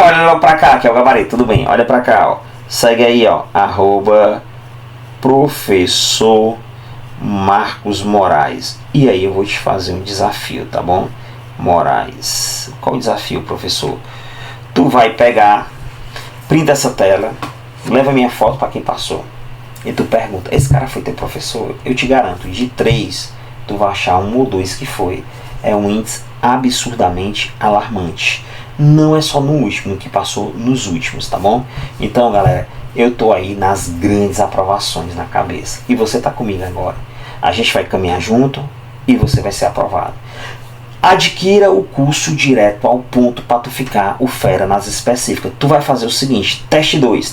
cá, que é o gabarito, tudo bem. Olha pra cá, ó. Segue aí, ó. @professor Marcos Moraes. E aí eu vou te fazer um desafio, tá bom? Moraes. Qual o desafio, professor? Tu vai pegar, printa essa tela, leva minha foto para quem passou. E tu pergunta, esse cara foi teu professor? Eu te garanto, de 3, tu vai achar 1 ou 2 que foi. É um índice absurdamente alarmante. Não é só no último, que passou nos últimos, tá bom? Então, galera, eu tô aí nas grandes aprovações na cabeça. E você tá comigo agora. A gente vai caminhar junto e você vai ser aprovado. Adquira o curso direto ao ponto para tu ficar o fera nas específicas. Tu vai fazer o seguinte, teste 2.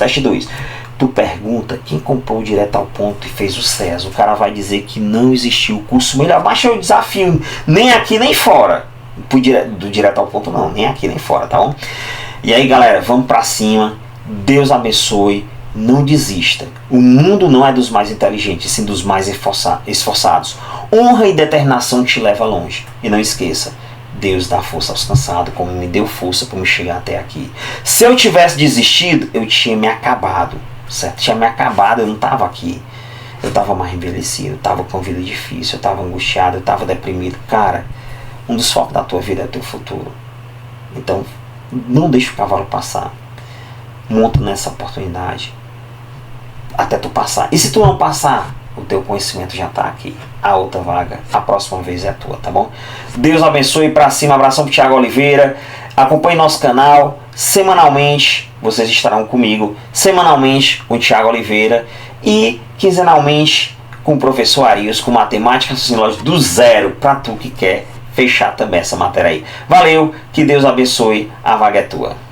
Tu pergunta quem comprou direto ao ponto e fez o SES. O cara vai dizer que não existiu o curso melhor. Baixa o desafio, nem aqui nem fora. Do direto ao ponto não, nem aqui nem fora, tá bom? E aí, galera, vamos pra cima. Deus abençoe. Não desista. O mundo não é dos mais inteligentes, sim dos mais esforçados. Honra e determinação te leva longe. E não esqueça, Deus dá força aos cansados, como me deu força para me chegar até aqui. Se eu tivesse desistido, eu tinha me acabado, certo? Tinha me acabado, eu não estava aqui. Eu estava mais envelhecido, eu estava com vida difícil, eu estava angustiado, eu estava deprimido. Cara, um dos focos da tua vida é o teu futuro. Então, não deixe o cavalo passar. Monta nessa oportunidade até tu passar. E se tu não passar, o teu conhecimento já está aqui. A outra vaga, a próxima vez é a tua, tá bom? Deus abençoe, pra cima, abração pro Thiago Oliveira. Acompanhe nosso canal. Semanalmente, vocês estarão comigo. Semanalmente, com o Thiago Oliveira. E quinzenalmente, com o professor Arius, com matemática raciocínio do zero, pra tu que quer fechar também essa matéria aí. Valeu, que Deus abençoe, a vaga é tua.